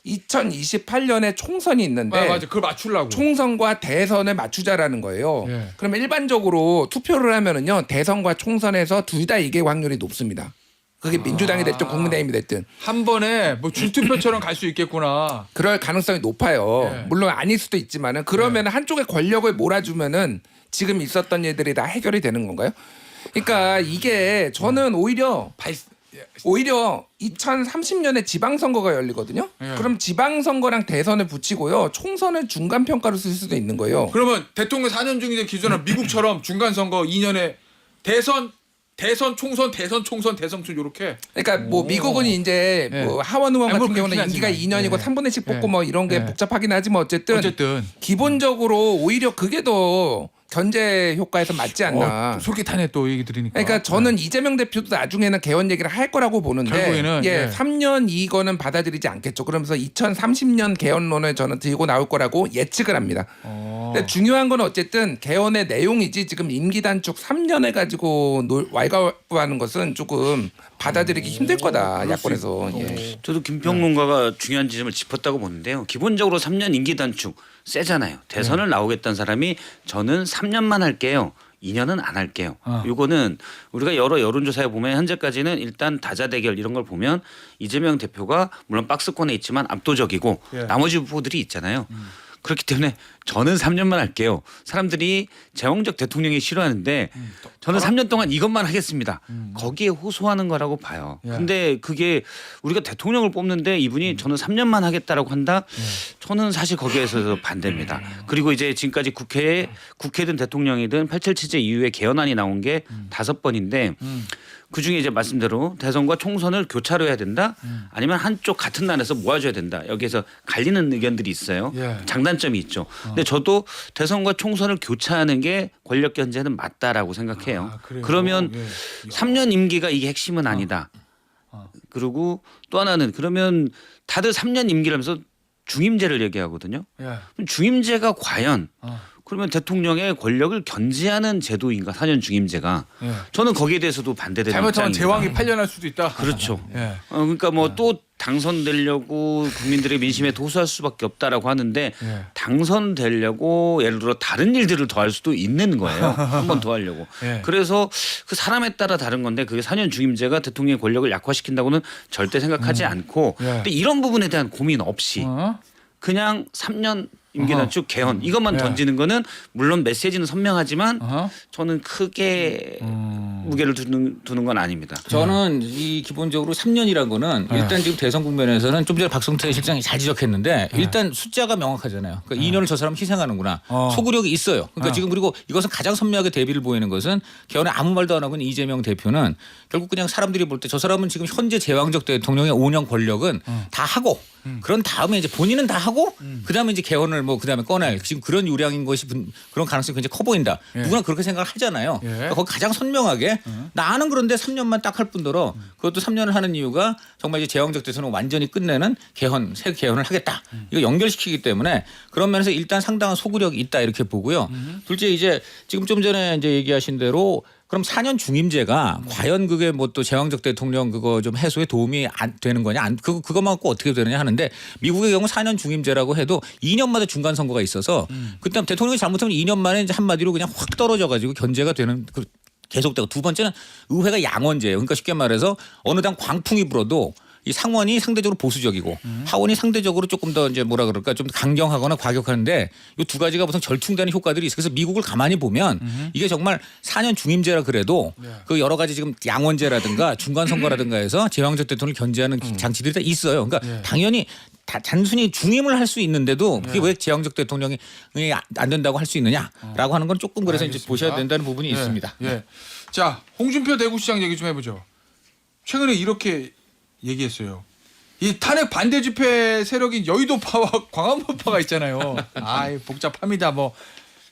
2028년에 총선이 있는데 맞아. 그걸 맞추려고. 총선과 대선을 맞추자라는 거예요. 그러면 일반적으로 투표를 하면은요 대선과 총선에서 둘 다 이길 확률이 높습니다. 그게 민주당이 됐든 국민의힘이 됐든 한 번에 뭐 줄투표처럼 갈 수 있겠구나. 그럴 가능성이 높아요. 예. 물론 아닐 수도 있지만은 그러면 한쪽에 권력을 몰아주면은 지금 있었던 일들이 다 해결이 되는 건가요? 그러니까 이게 저는 오히려 2030년에 지방선거가 열리거든요. 그럼 지방선거랑 대선을 붙이고요. 총선을 중간평가로 쓸 수도 있는 거예요. 그러면 대통령 4년 중이제 기준은 미국처럼 중간 선거 2년에 대선 총선 이렇게. 그러니까 뭐 미국은 이제 뭐 하원 의원 아니, 같은 뭐 경우는 그렇긴 임기가 하지만. 2년이고 3분의 1씩 뽑고 뭐 이런 게 복잡하긴 하지만 어쨌든 기본적으로 오히려 그게 더 견제 효과에서 맞지 않나. 솔깃하네 또 얘기 들으니까. 그러니까 저는 이재명 대표도 나중에는 개헌 얘기를 할 거라고 보는데 결국에는, 3년 이거는 받아들이지 않겠죠. 그러면서 2030년 개헌론을 저는 들고 나올 거라고 예측을 합니다. 근데 중요한 건 어쨌든 개헌의 내용이지 지금 임기 단축 3년을 가지고 왈가왈부하는 것은 조금 받아들이기 힘들 거다 야권에서. 예. 저도 김평론가가 중요한 지점을 짚었다고 보는데요. 기본적으로 3년 임기 단축 세잖아요. 대선을 나오겠다는 사람이 저는 3년만 할게요. 2년은 안 할게요. 이거는 우리가 여러 여론조사에 보면 현재까지는 일단 다자대결 이런 걸 보면 이재명 대표가 물론 박스권에 있지만 압도적이고 나머지 후보들이 있잖아요. 그렇기 때문에 저는 3년만 할게요. 사람들이 제왕적 대통령이 싫어하는데 저는 3년 동안 이것만 하겠습니다. 거기에 호소하는 거라고 봐요. 근데 그게 우리가 대통령을 뽑는데 이분이 저는 3년만 하겠다라고 한다. 저는 사실 거기에서 반대입니다. 그리고 이제 지금까지 국회든 대통령이든 87 취재 이후에 개헌안이 나온 게 5번인데 그중에 이제 말씀대로 대선과 총선을 교차로 해야 된다. 아니면 한쪽 같은 날에서 모아줘야 된다. 여기에서 갈리는 의견들이 있어요. 장단점이 있죠. 근데 저도 대선과 총선을 교차하는 게 권력 견제는 맞다라고 생각해요. 그러면 3년 임기가 이게 핵심은 아니다. 그리고 또 하나는 그러면 다들 3년 임기라면서 중임제를 얘기하거든요. 그럼 중임제가 과연 그러면 대통령의 권력을 견제하는 제도인가 4년 중임제가 저는 거기에 대해서도 반대되는 잘못하면 입장입니다. 제왕이 8년 할 수도 있다. 그렇죠. 그러니까 뭐 또 당선되려고 국민들의 민심에 도수할 수밖에 없다라고 하는데 당선되려고 예를 들어 다른 일들을 더 할 수도 있는 거예요. 한 번 더 하려고. 그래서 그 사람에 따라 다른 건데 그게 4년 중임제가 대통령의 권력을 약화시킨다고는 절대 생각하지 않고 근데 이런 부분에 대한 고민 없이 그냥 3년 임기 단축 개헌 이것만 던지는 거는 물론 메시지는 선명하지만 저는 크게 무게를 두는 건 아닙니다. 저는 이 기본적으로 3년이라는 거는 일단 지금 대선 국면에서는 좀 전에 박성태 실장이 잘 지적했는데 일단 숫자가 명확하잖아요. 그러니까 2년을 저 사람 희생하는구나. 소구력이 있어요. 그러니까 지금 그리고 이것은 가장 선명하게 대비를 보이는 것은 개헌에 아무 말도 안 하고 있는 이재명 대표는 결국 그냥 사람들이 볼 때 저 사람은 지금 현재 제왕적 대통령의 5년 권력은 다 하고 그런 다음에 이제 본인은 다 하고 그다음에 이제 개헌을 뭐 그다음에 꺼낼 지금 그런 요량인 것이 그런 가능성이 굉장히 커 보인다. 누구나 그렇게 생각을 하잖아요. 그러니까 거기 가장 선명하게 나는 그런데 3년만 딱 할 뿐더러 그것도 3년을 하는 이유가 정말 이제 제왕적 대선을 완전히 끝내는 개헌 새 개헌을 하겠다. 이거 연결시키기 때문에 그런 면에서 일단 상당한 소구력이 있다 이렇게 보고요. 둘째 이제 지금 좀 전에 이제 얘기하신 대로 그럼 4년 중임제가 과연 그게 뭐 또 제왕적 대통령 그거 좀 해소에 도움이 안 되는 거냐? 그것만 갖고 어떻게 되느냐 하는데 미국의 경우 4년 중임제라고 해도 2년마다 중간 선거가 있어서 그다음 대통령이 잘못하면 2년 만에 이제 한마디로 그냥 확 떨어져 가지고 견제가 되는 계속되고 두 번째는 의회가 양원제예요. 그러니까 쉽게 말해서 어느 당 광풍이 불어도 이 상원이 상대적으로 보수적이고 하원이 상대적으로 조금 더 이제 뭐라 그럴까 좀 강경하거나 과격하는데 이 두 가지가 무슨 절충되는 효과들이 있어요. 그래서 미국을 가만히 보면 이게 정말 4년 중임제라 그래도 그 여러 가지 지금 양원제라든가 중간 선거라든가 해서 제왕적 대통령을 견제하는 장치들이 다 있어요. 그러니까 당연히 단순히 중임을 할 수 있는데도 그게 왜 제왕적 대통령이 안 된다고 할 수 있느냐라고 하는 건 조금 그래서 이제 보셔야 된다는 부분이 있습니다. 예. 자, 홍준표 대구시장 얘기 좀 해보죠. 최근에 이렇게 얘기했어요. 이 탄핵 반대 집회 세력인 여의도파와 광화문파가 있잖아요. 아, 복잡합니다. 뭐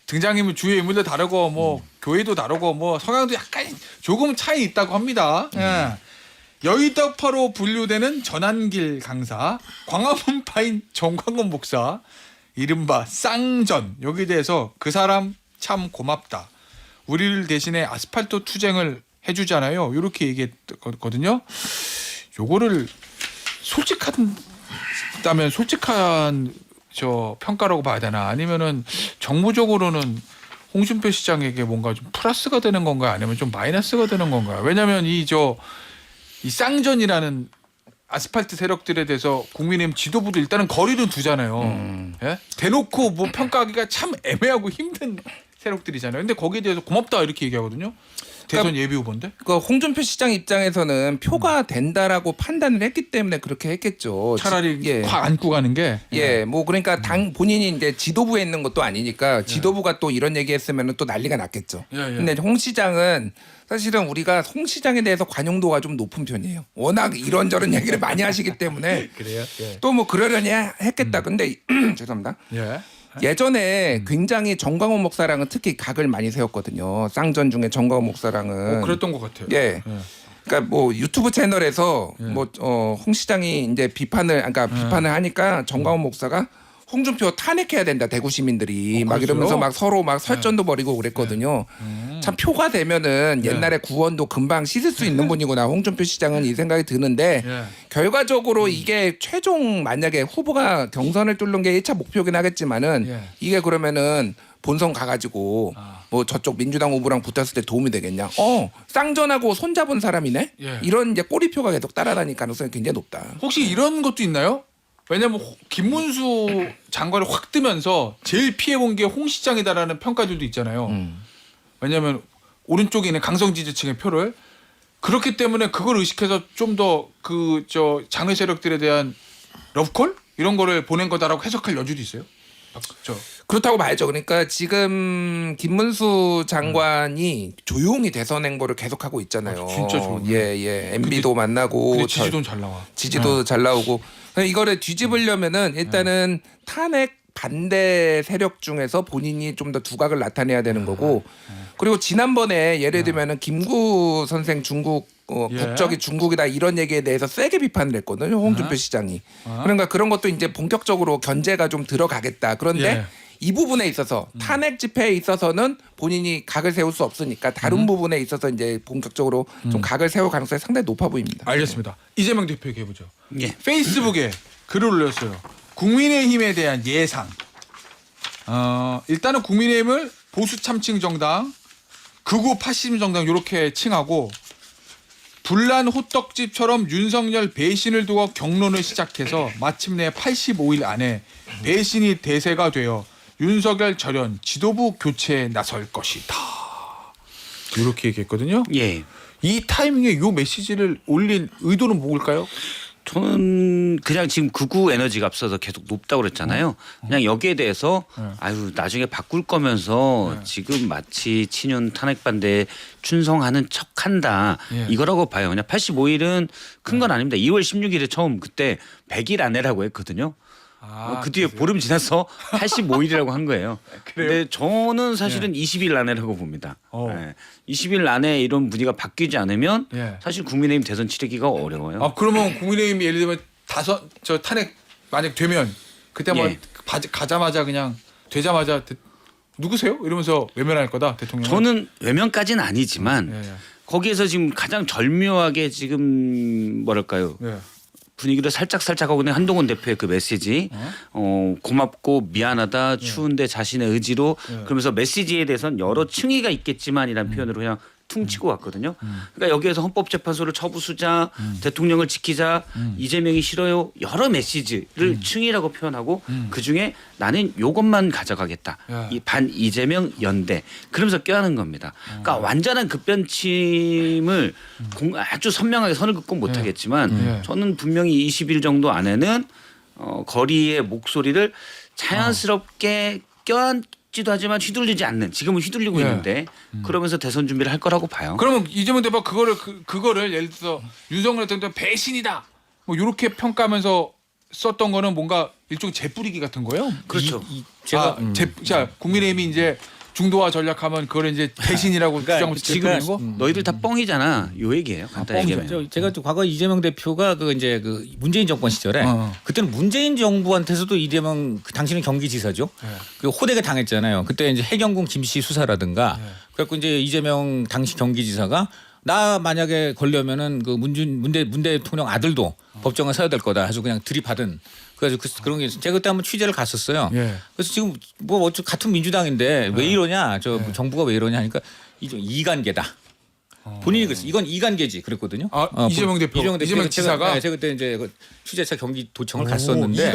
등장인물 주요 인물도 다르고 뭐 교회도 다르고 뭐 성향도 약간 조금 차이 있다고 합니다. 예. 여의도파로 분류되는 전한길 강사, 광화문파인 정광훈 목사, 이른바 쌍전 여기에 대해서 그 사람 참 고맙다. 우리를 대신에 아스팔트 투쟁을 해주잖아요. 이렇게 얘기했거든요. 요거를 솔직하다면 솔직한 저 평가라고 봐야 되나 아니면은 정무적으로는 홍준표 시장에게 뭔가 좀 플러스가 되는 건가요? 아니면 좀 마이너스가 되는 건가요? 왜냐하면 이 쌍전이라는 아스팔트 세력들에 대해서 국민의힘 지도부도 일단은 거리를 두잖아요. 예? 대놓고 뭐 평가하기가 참 애매하고 힘든 세력들이잖아요. 근데 거기에 대해서 고맙다 이렇게 얘기하거든요. 대선 예비 후보인데? 그 홍준표 시장 입장에서는 표가 된다라고 판단을 했기 때문에 그렇게 했겠죠. 차라리 예. 확 안고 가는 게. 예, 뭐 그러니까 당 본인이 이제 지도부에 있는 것도 아니니까 지도부가 또 이런 얘기했으면 또 난리가 났겠죠. 예. 근데 홍 시장은 사실은 우리가 홍 시장에 대해서 관용도가 좀 높은 편이에요. 워낙 이런저런 얘기를 많이 하시기 때문에 그래요? 예. 또 뭐 그러려니 했겠다. 근데 죄송합니다. 예. 예전에 굉장히 정광훈 목사랑은 특히 각을 많이 세웠거든요. 쌍전 중에 정광훈 목사랑은 그랬던 것 같아요. 예. 그러니까 뭐 유튜브 채널에서 홍 시장이 이제 비판을 하니까 정광훈 목사가 홍준표 탄핵해야 된다 대구 시민들이 막 그랬어요? 이러면서 막 서로 막 설전도 벌이고 그랬거든요. 참 표가 되면은 옛날에 구원도 금방 씻을 수 있는 분이구나 홍준표 시장은 이 생각이 드는데 결과적으로 이게 최종 만약에 후보가 경선을 뚫는 게 1차 목표긴 하겠지만은 이게 그러면은 본선 가가지고 뭐 저쪽 민주당 후보랑 붙었을 때 도움이 되겠냐? 쌍전하고 손잡은 사람이네. 이런 이제 꼬리표가 계속 따라다닐 가능성이 굉장히 높다. 혹시 이런 것도 있나요? 왜냐면 김문수 장관을 확 뜨면서 제일 피해본 게 홍 시장이다라는 평가들도 있잖아요. 왜냐하면 오른쪽에 있는 강성 지지층의 표를 그렇기 때문에 그걸 의식해서 좀 더 그 장외 세력들에 대한 러브콜 이런 거를 보낸 거다라고 해석할 여지도 있어요. 그렇다고 봐야죠. 그러니까 지금 김문수 장관이 조용히 대선 행보를 계속하고 있잖아요. 진짜 좋은데. 예. MB도 만나고 근데 지지도는 잘 나와. 지지도 잘 나오고 이거를 뒤집으려면은 일단은 탄핵 반대 세력 중에서 본인이 좀 더 두각을 나타내야 되는 거고 그리고 지난번에 예를 들면은 김구 선생 중국 국적이 중국이다 이런 얘기에 대해서 세게 비판을 했거든요. 홍준표 시장이. 그러니까 그런 것도 이제 본격적으로 견제가 좀 들어가겠다. 그런데 이 부분에 있어서 탄핵 집회에 있어서는 본인이 각을 세울 수 없으니까 다른 부분에 있어서 이제 본격적으로 좀 각을 세울 가능성이 상당히 높아 보입니다. 알겠습니다. 이재명 대표 얘기해 보죠. 예. 페이스북에 글을 올렸어요. 국민의힘에 대한 예상. 일단은 국민의힘을 보수 참칭 정당, 극우 파시즘 정당 이렇게 칭하고 불난 호떡집처럼 윤석열 배신을 두고 경론을 시작해서 마침내 85일 안에 배신이 대세가 되어 윤석열 절연 지도부 교체에 나설 것이다. 이렇게 얘기했거든요. 예. 이 타이밍에 이 메시지를 올린 의도는 뭘까요? 저는 그냥 지금 극우 에너지가 앞서서 계속 높다고 그랬잖아요. 그냥 여기에 대해서 아유 나중에 바꿀 거면서 지금 마치 친윤 탄핵 반대에 충성하는 척한다 이거라고 봐요. 그냥 85일은 큰 건 아닙니다. 2월 16일에 처음 그때 100일 안에라고 했거든요. 그 뒤에 보름 지나서 85일이라고 한 거예요. 근데 저는 사실은 20일 안에라고 봅니다. 20일 안에 이런 분위기가 바뀌지 않으면 사실 국민의힘 대선 치르기가 어려워요. 그러면 국민의힘이 예를 들면 탄핵 만약 되면 그때 뭐 가자마자 그냥 되자마자 누구세요? 이러면서 외면할 거다 대통령. 저는 외면까지는 아니지만 거기에서 지금 가장 절묘하게 지금 뭐랄까요? 분위기를 살짝 하고 있는 한동훈 대표의 그 메시지 고맙고 미안하다 추운데 자신의 의지로 그러면서 메시지에 대해서는 여러 층위가 있겠지만이라는 표현으로 그냥 퉁치고 왔거든요. 그러니까 여기에서 헌법재판소를 처부수자, 대통령을 지키자, 이재명이 싫어요 여러 메시지를 충이라고 표현하고 그 중에 나는 요것만 가져가겠다. 야. 이 반 이재명 연대 그러면서 껴안은 겁니다. 그러니까 완전한 급변침을 아주 선명하게 선을 긋고 못하겠지만 저는 분명히 20일 정도 안에는 거리의 목소리를 자연스럽게 껴안지도 하지만 휘둘리지 않는 지금은 휘둘리고 있는데 그러면서 대선 준비를 할 거라고 봐요. 그러면 이재명 대표 그거를 예를 들어서 윤석열 대통령 배신이다 뭐 이렇게 평가하면서 썼던 거는 뭔가 일종의 재뿌리기 같은 거예요? 그렇죠. 제가 자 국민의힘이 이제 중도화 전략하면 그걸 이제 배신이라고 주장을 지금 재뿌리는 거? 너희들 다 뻥이잖아. 요 얘기예요. 간단히 얘기하면. 제가 또 과거 이재명 대표가 그 이제 그 문재인 정권 시절에 그때는 문재인 정부한테서도 이재명 당신은 경기지사죠. 그 호되게 당했잖아요. 그때 이제 해경군 김씨 수사라든가 그래갖고 이제 이재명 당시 경기지사가 나 만약에 걸려면은 그 문 대통령 아들도 법정에 서야 될 거다 해서 그냥 들이받은 그래가지고 그런 게 제가 그때 한번 취재를 갔었어요. 그래서 지금 뭐 어쩌 같은 민주당인데 왜 이러냐 저 정부가 왜 이러냐 하니까 이관계다. 본인이 그랬어. 이건 이관계지 그랬거든요. 이재명 대표, 이재명 지사가 제가 그때 이제 그 취재차 경기도청을 갔었는데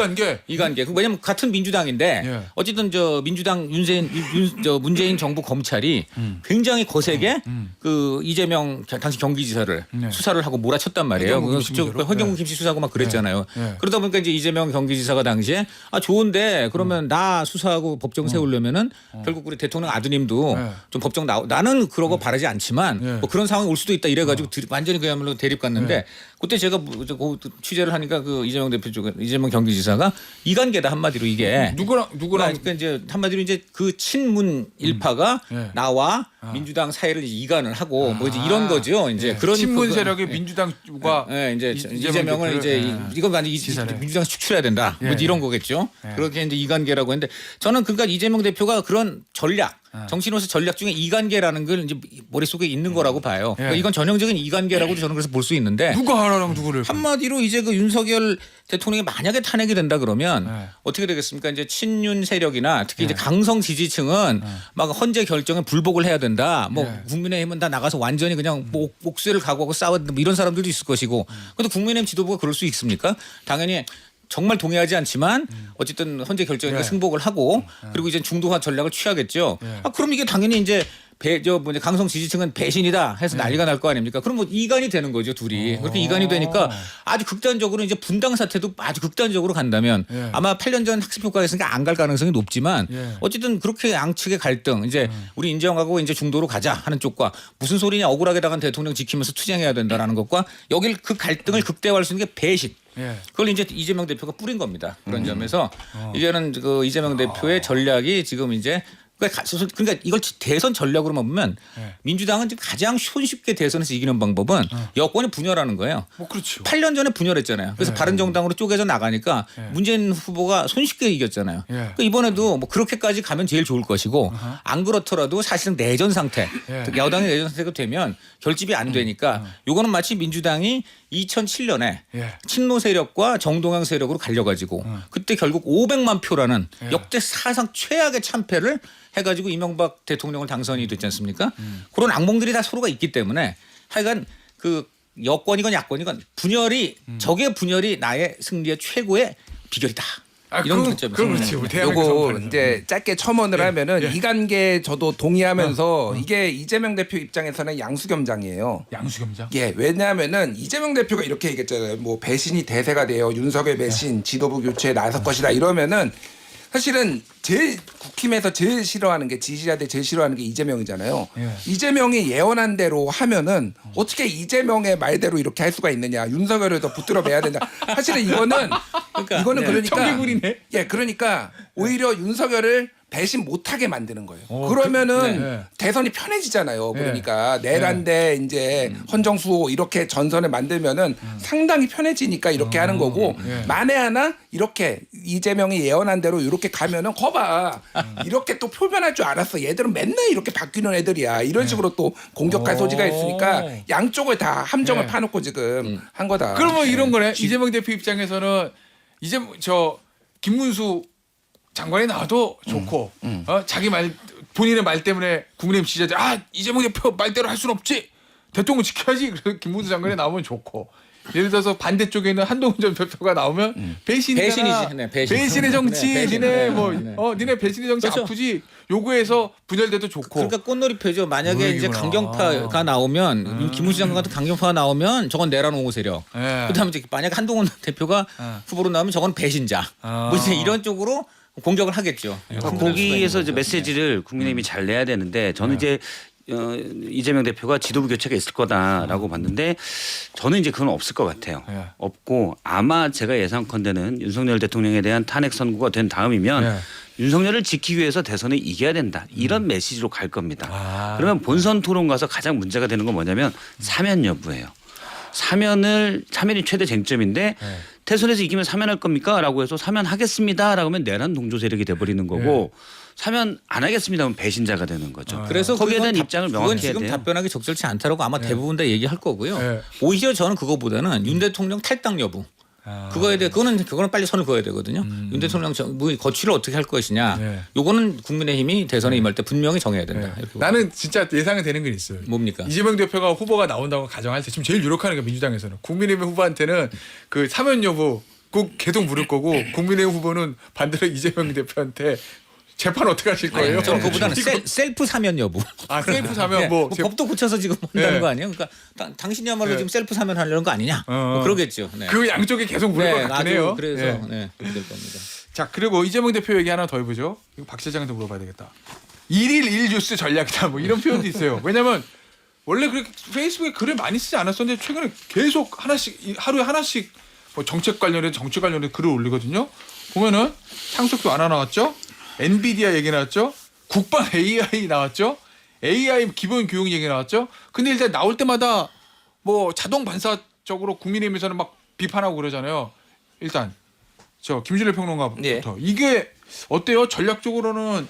이관계. 왜냐면 같은 민주당인데 어쨌든 저 민주당 문재인 정부 검찰이 굉장히 거세게 그 이재명 당시 경기지사를 수사를 하고 몰아쳤단 말이에요. 허경문 김씨 수사하고 막 그랬잖아요. 그러다 보니까 이제 이재명 경기지사가 당시에 좋은데 그러면 나 수사하고 법정 세우려면은 결국 우리 대통령 아드님도 좀 법정 나는 그러고 바라지 않지만 뭐 그런 상황이 올 수도 있다 이래가지고 완전히 그야말로 대립 갔는데 그때 제가 취재를 하니까 그 이재명 대표 쪽에 이재명 경기지사가 이관계다 한마디로 이게 누구랑 그러니까 이제 한마디로 이제 그 친문 일파가 나와 민주당 사이를 이관을 하고 뭐 이제 이런 거죠. 이제 그런 친문 세력이 민주당과 이제 이재명을 이제 이건 완전 민주당 축출해야 된다. 뭐 이런 거겠죠. 그렇게 이제 이관계라고 했는데 저는 그러니까 이재명 대표가 그런 전략 정치인으로서 전략 중에 이관계라는 걸 이제 머릿속에 있는 거라고 봐요. 그러니까 이건 전형적인 이관계라고 저는 그래서 볼 수 있는데 누가 하나랑 누구를 한마디로 이제 그 윤석열 대통령이 만약에 탄핵이 된다 그러면 어떻게 되겠습니까? 이제 친윤 세력이나 특히 이제 강성 지지층은 막 헌재 결정에 불복을 해야 된다. 뭐 국민의힘은 다 나가서 완전히 그냥 목쇠를 각오하고 싸워 뭐 이런 사람들도 있을 것이고. 근데 국민의힘 지도부가 그럴 수 있습니까? 당연히 정말 동의하지 않지만 어쨌든 헌재 결정에 승복을 하고 그리고 이제 중도화 전략을 취하겠죠. 그럼 이게 당연히 이제 강성 지지층은 배신이다 해서 난리가 날 거 아닙니까? 그럼 뭐 이관이 되는 거죠 둘이. 그렇게 이관이 되니까 아주 극단적으로 이제 분당 사태도 아주 극단적으로 간다면 아마 8년 전 학습 효과가 있으니까 안 갈 가능성이 높지만 어쨌든 그렇게 양측의 갈등 이제 우리 인정하고 이제 중도로 가자 하는 쪽과 무슨 소리냐 억울하게 당한 대통령 지키면서 투쟁해야 된다라는 것과 여길 그 갈등을 극대화할 수 있는 게 배신. 그걸 이제 이재명 대표가 뿌린 겁니다. 그런 점에서 이제는 그 이재명 대표의 전략이 지금 이제 그러니까 이걸 대선 전략으로만 보면 민주당은 지금 가장 손쉽게 대선에서 이기는 방법은 여권이 분열하는 거예요. 뭐 그렇죠. 8년 전에 분열했잖아요. 그래서 바른정당으로 쪼개져 나가니까 문재인 후보가 손쉽게 이겼잖아요. 그러니까 이번에도 뭐 그렇게까지 가면 제일 좋을 것이고 안 그렇더라도 사실은 내전 상태, 여당이 내전 상태가 되면 결집이 안 되니까 요거는 마치 민주당이 2007년에 친노 세력과 정동영 세력으로 갈려가지고 그때 결국 500만 표라는 역대 사상 최악의 참패를 해가지고 이명박 대통령을 당선이 됐지 않습니까? 그런 악몽들이 다 서로가 있기 때문에 하여간 그 여권이건 야권이건 분열이 적의 분열이 나의 승리의 최고의 비결이다. 이런 관점에서. 그렇지. 요거 이제 짧게 첨언을 하면은 이관계 저도 동의하면서 이게 이재명 대표 입장에서는 양수겸장이에요. 양수겸장? 예, 왜냐하면은 이재명 대표가 이렇게 얘기했잖아요. 뭐 배신이 대세가 돼요. 윤석열 배신, 지도부 교체에 나설 것이다. 이러면은 사실은 제일 국힘에서 제일 싫어하는 게 지지자들 제일 싫어하는 게 이재명이잖아요. 이재명이 예언한 대로 하면은 어떻게 이재명의 말대로 이렇게 할 수가 있느냐. 윤석열을 더 붙들어 매야 된다. 사실은 이거는 그러니까 청개구리네. 예, 그러니까 오히려 윤석열을 배신 못하게 만드는 거예요. 그러면은 대선이 편해지잖아요. 그러니까 내란대 이제 헌정수호 이렇게 전선을 만들면은 상당히 편해지니까 이렇게 하는 거고 만에 하나 이렇게 이재명이 예언한 대로 이렇게 가면은 거봐 이렇게 또 표변할 줄 알았어. 얘들은 맨날 이렇게 바뀌는 애들이야. 이런 식으로 또 공격할 소지가 있으니까 양쪽을 다 함정을 파놓고 지금 한 거다. 그러면 이런 거네. 이재명 대표 입장에서는 이제 김문수 장관이 나와도 좋고 자기 말 본인의 말 때문에 국민의힘 지지자들 이재명 대표 말대로 할 수는 없지. 대통령 지켜야지. 그래서 김문수 장관이 나오면 좋고. 예를 들어서 반대쪽에 있는 한동훈 전 대표가 나오면 배신이잖아. 배신이지. 네, 배신. 배신의 정치. 네, 배신. 니네 네. 니네 배신의 정치 그렇죠. 아프지. 요구해서 분열돼도 좋고. 그러니까 꽃놀이표죠. 만약에 그런 이제 얘기구나. 강경파가 나오면 김문수 장관 같은 강경파가 나오면 저건 내란 옹호 세력. 예. 그다음에 이제 만약 한동훈 대표가 후보로 나오면 저건 배신자. 뭐 이제 이런 쪽으로 공격을 하겠죠. 거기에서 이제 메시지를 국민의힘이 잘 내야 되는데 저는 이제 이재명 대표가 지도부 교체가 있을 거다라고 봤는데 저는 이제 그건 없을 것 같아요. 예. 없고 아마 제가 예상컨대는 윤석열 대통령에 대한 탄핵 선고가 된 다음이면 예. 윤석열을 지키기 위해서 대선에 이겨야 된다. 이런 메시지로 갈 겁니다. 그러면 본선 토론 가서 가장 문제가 되는 건 뭐냐면 사면 여부예요. 사면이 최대 쟁점인데 대선에서 이기면 사면할 겁니까? 라고 해서 사면하겠습니다. 라고 하면 내란 동조 세력이 돼버리는 거고 사면 안 하겠습니다. 하면 배신자가 되는 거죠. 그래서 거기에 대한 그건 입장을 그건 명확히 해야 지금 돼요. 답변하기 적절치 않다라고 아마 대부분 다 얘기할 거고요. 네. 오히려 저는 그거보다는 윤 대통령 탈당 여부. 그거에 대해 그거는 빨리 선을 그어야 되거든요. 윤 대통령 거취를 어떻게 할 것이냐. 네. 요거는 국민의힘이 대선에 임할 때 분명히 정해야 된다. 이렇게 나는 진짜 예상이 되는 게 있어요. 뭡니까? 이재명 대표가 후보가 나온다고 가정할 때 지금 제일 유력하는 게 민주당에서는 국민의힘 후보한테는 그 사면 여부 꼭 계속 물을 거고 국민의힘 후보는 반대로 이재명 대표한테 재판 어떻게 하실 거예요? 저는 그거보다는 셀프 사면 여부. 셀프 사면 네, 뭐 법도 고쳐서 지금 한다는 네. 거 아니에요? 그러니까 당신이야말로 네. 지금 셀프 사면 하려는 거 아니냐? 뭐 그러겠죠. 네. 그 양쪽에 계속 물을 것 같긴 아주 해요. 그래서 네. 네, 그렇게 될 겁니다. 자 그리고 이재명 대표 얘기 하나 더 해보죠. 이거 박 실장한테 물어봐야 되겠다. 1일 1뉴스 전략이다 뭐 이런 표현도 있어요. 왜냐면 원래 그렇게 페이스북에 글을 많이 쓰지 않았었는데 최근에 계속 하나씩 하루에 하나씩 뭐 정책 관련해 글을 올리거든요. 보면은 상속도 하나 나왔죠. 엔비디아 얘기 나왔죠. 국방 AI 나왔죠. AI 기본 교육 얘기 나왔죠. 근데 일단 나올 때마다 뭐 자동 반사적으로 국민의힘에서는 막 비판하고 그러잖아요. 일단 저 김준일 평론가부터 네. 이게 어때요? 전략적으로는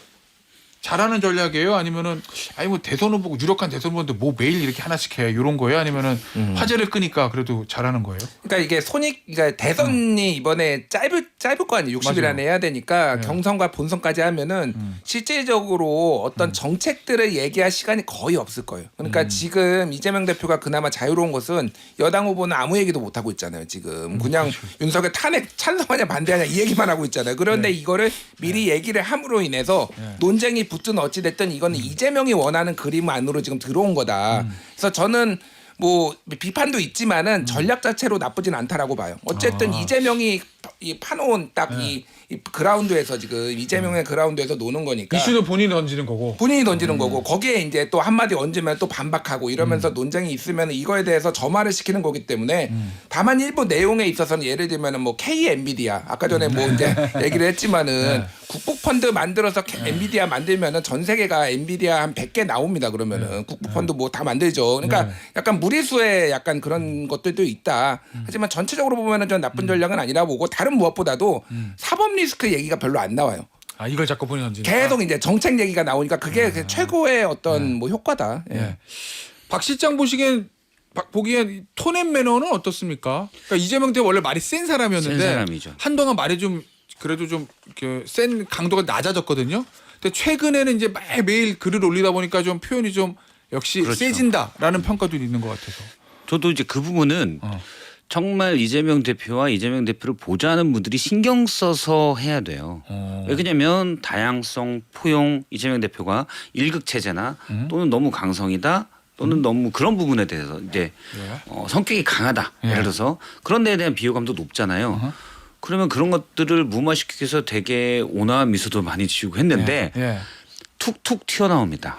잘하는 전략이에요? 아니면은 뭐 대선 후보고 유력한 대선 후보인데 뭐 매일 이렇게 하나씩 해 이런 거예요? 아니면은 화제를 끄니까 그래도 잘하는 거예요? 그러니까 이게 그러니까 대선이 이번에 짧을 거 아니에요. 60일 맞아요. 안에 해야 되니까 네. 경선과 본선까지 하면은 실질적으로 어떤 정책들을 얘기할 시간이 거의 없을 거예요. 그러니까 지금 이재명 대표가 그나마 자유로운 것은 여당 후보는 아무 얘기도 못 하고 있잖아요. 지금 그냥 윤석열 탄핵 찬성하냐 반대하냐 이 얘기만 하고 있잖아요. 그런데 이거를 미리 얘기를 함으로 인해서 논쟁이 붙든 어찌 됐든 이거는 이재명이 원하는 그림 안으로 지금 들어온 거다. 그래서 저는 뭐 비판도 있지만은 전략 자체로 나쁘진 않다라고 봐요. 어쨌든 이재명이 파놓은 딱 이 그라운드에서 지금 이재명의 그라운드에서 노는 거니까 이슈는 본인이 던지는 거고. 본인이 던지는 거고 거기에 이제 또 한마디 얹으면 또 반박하고 이러면서 논쟁이 있으면 이거에 대해서 점화를 시키는 거기 때문에 다만 일부 내용에 있어서는 예를 들면은 뭐 K 엔비디아 아까 전에 뭐 이제 얘기를 했지만은 국부 펀드 만들어서 엔비디아 만들면은 전 세계가 엔비디아 한 100개 나옵니다. 그러면은 국부 펀드 뭐 다 만들죠. 그러니까 약간 무리수의 약간 그런 것들도 있다. 하지만 전체적으로 보면은 전 나쁜 전략은 아니라 보고 다른 무엇보다도 사법 리스크 얘기가 별로 안 나와요. 이걸 자꾸 본인이 던지는. 계속 이제 정책 얘기가 나오니까 그게 최고의 어떤 뭐 효과다. 예. 예. 박 실장 보기엔 톤앤 매너는 어떻습니까? 그러니까 이재명 대표 원래 말이 센 사람이었는데 센 사람이죠. 한동안 말이 좀 그래도 좀 센 강도가 낮아졌거든요. 근데 최근에는 이제 매일 글을 올리다 보니까 좀 표현이 좀 역시 그렇죠. 세진다라는 평가도 있는 것 같아서. 저도 이제 그 부분은 정말 이재명 대표와 이재명 대표를 보좌하는 분들이 신경 써서 해야 돼요. 왜 그러냐면 다양성, 포용 이재명 대표가 일극 체제나 또는 너무 강성이다. 또는 너무 그런 부분에 대해서 이제 성격이 강하다. 예를 들어서 그런 데에 대한 비호감도 높잖아요. 그러면 그런 것들을 무마시키기 위해서 되게 온화한 미소도 많이 지우고 했는데 툭툭 튀어나옵니다.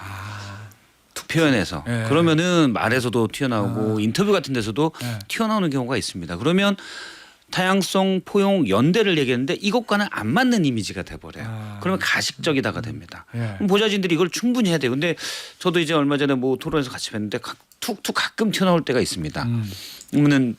표현에서 그러면은 말에서도 튀어나오고 인터뷰 같은 데서도 튀어나오는 경우가 있습니다. 그러면 다양성, 포용, 연대를 얘기했는데 이것과는 안 맞는 이미지가 돼버려요. 그러면 가식적이다가 됩니다. 그럼 보좌진들이 이걸 충분히 해야 돼요. 근데 저도 이제 얼마 전에 뭐 토론에서 같이 뵀는데 툭툭 가끔 튀어나올 때가 있습니다. 그러면은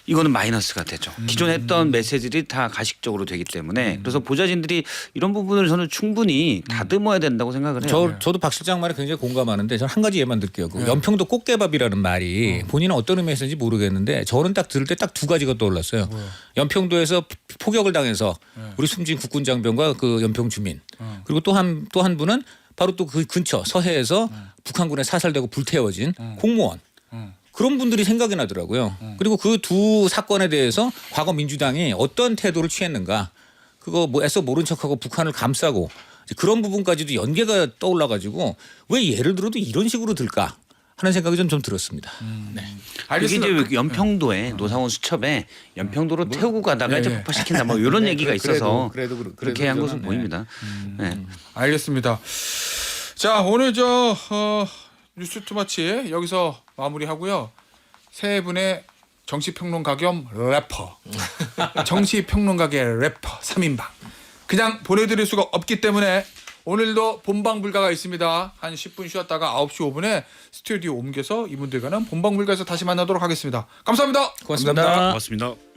이거는 마이너스가 되죠. 기존에 했던 메시지들이 다 가식적으로 되기 때문에 그래서 보좌진들이 이런 부분을 저는 충분히 다듬어야 된다고 생각을 해요. 저도 박 실장 말에 굉장히 공감하는데 저는 한 가지 예만 들게요. 그 연평도 꽃게밥이라는 말이 본인은 어떤 의미에서 있는지 모르겠는데 저는 딱 들을 때 딱 두 가지가 떠올랐어요. 연평도에서 포격을 당해서 우리 숨진 국군 장병과 그 연평 주민 그리고 또 한 분은 바로 또 그 근처 서해에서 북한군에 사살되고 불태워진 공무원 그런 분들이 생각이 나더라고요. 그리고 그 두 사건에 대해서 과거 민주당이 어떤 태도를 취했는가 그거 뭐 애써 모른 척하고 북한을 감싸고 그런 부분까지도 연계가 떠올라 가지고 왜 예를 들어도 이런 식으로 들까 하는 생각이 좀 들었습니다. 네. 그게 이제 연평도에 노상원 수첩에 연평도로 태우고 가다가 이제 폭파시킨다 뭐 이런 얘기가 있어서 그렇게 한 것으로 보입니다. 네. 알겠습니다. 자 오늘 뉴스 투마치 여기서 마무리하고요. 세 분의 정치평론가 겸 래퍼, 정치평론가계 래퍼 3인방 그냥 보내드릴 수가 없기 때문에 오늘도 본방 불가가 있습니다. 한 10분 쉬었다가 9시 5분에 스튜디오 옮겨서 이분들과는 본방 불가에서 다시 만나도록 하겠습니다. 감사합니다. 고맙습니다. 고맙습니다.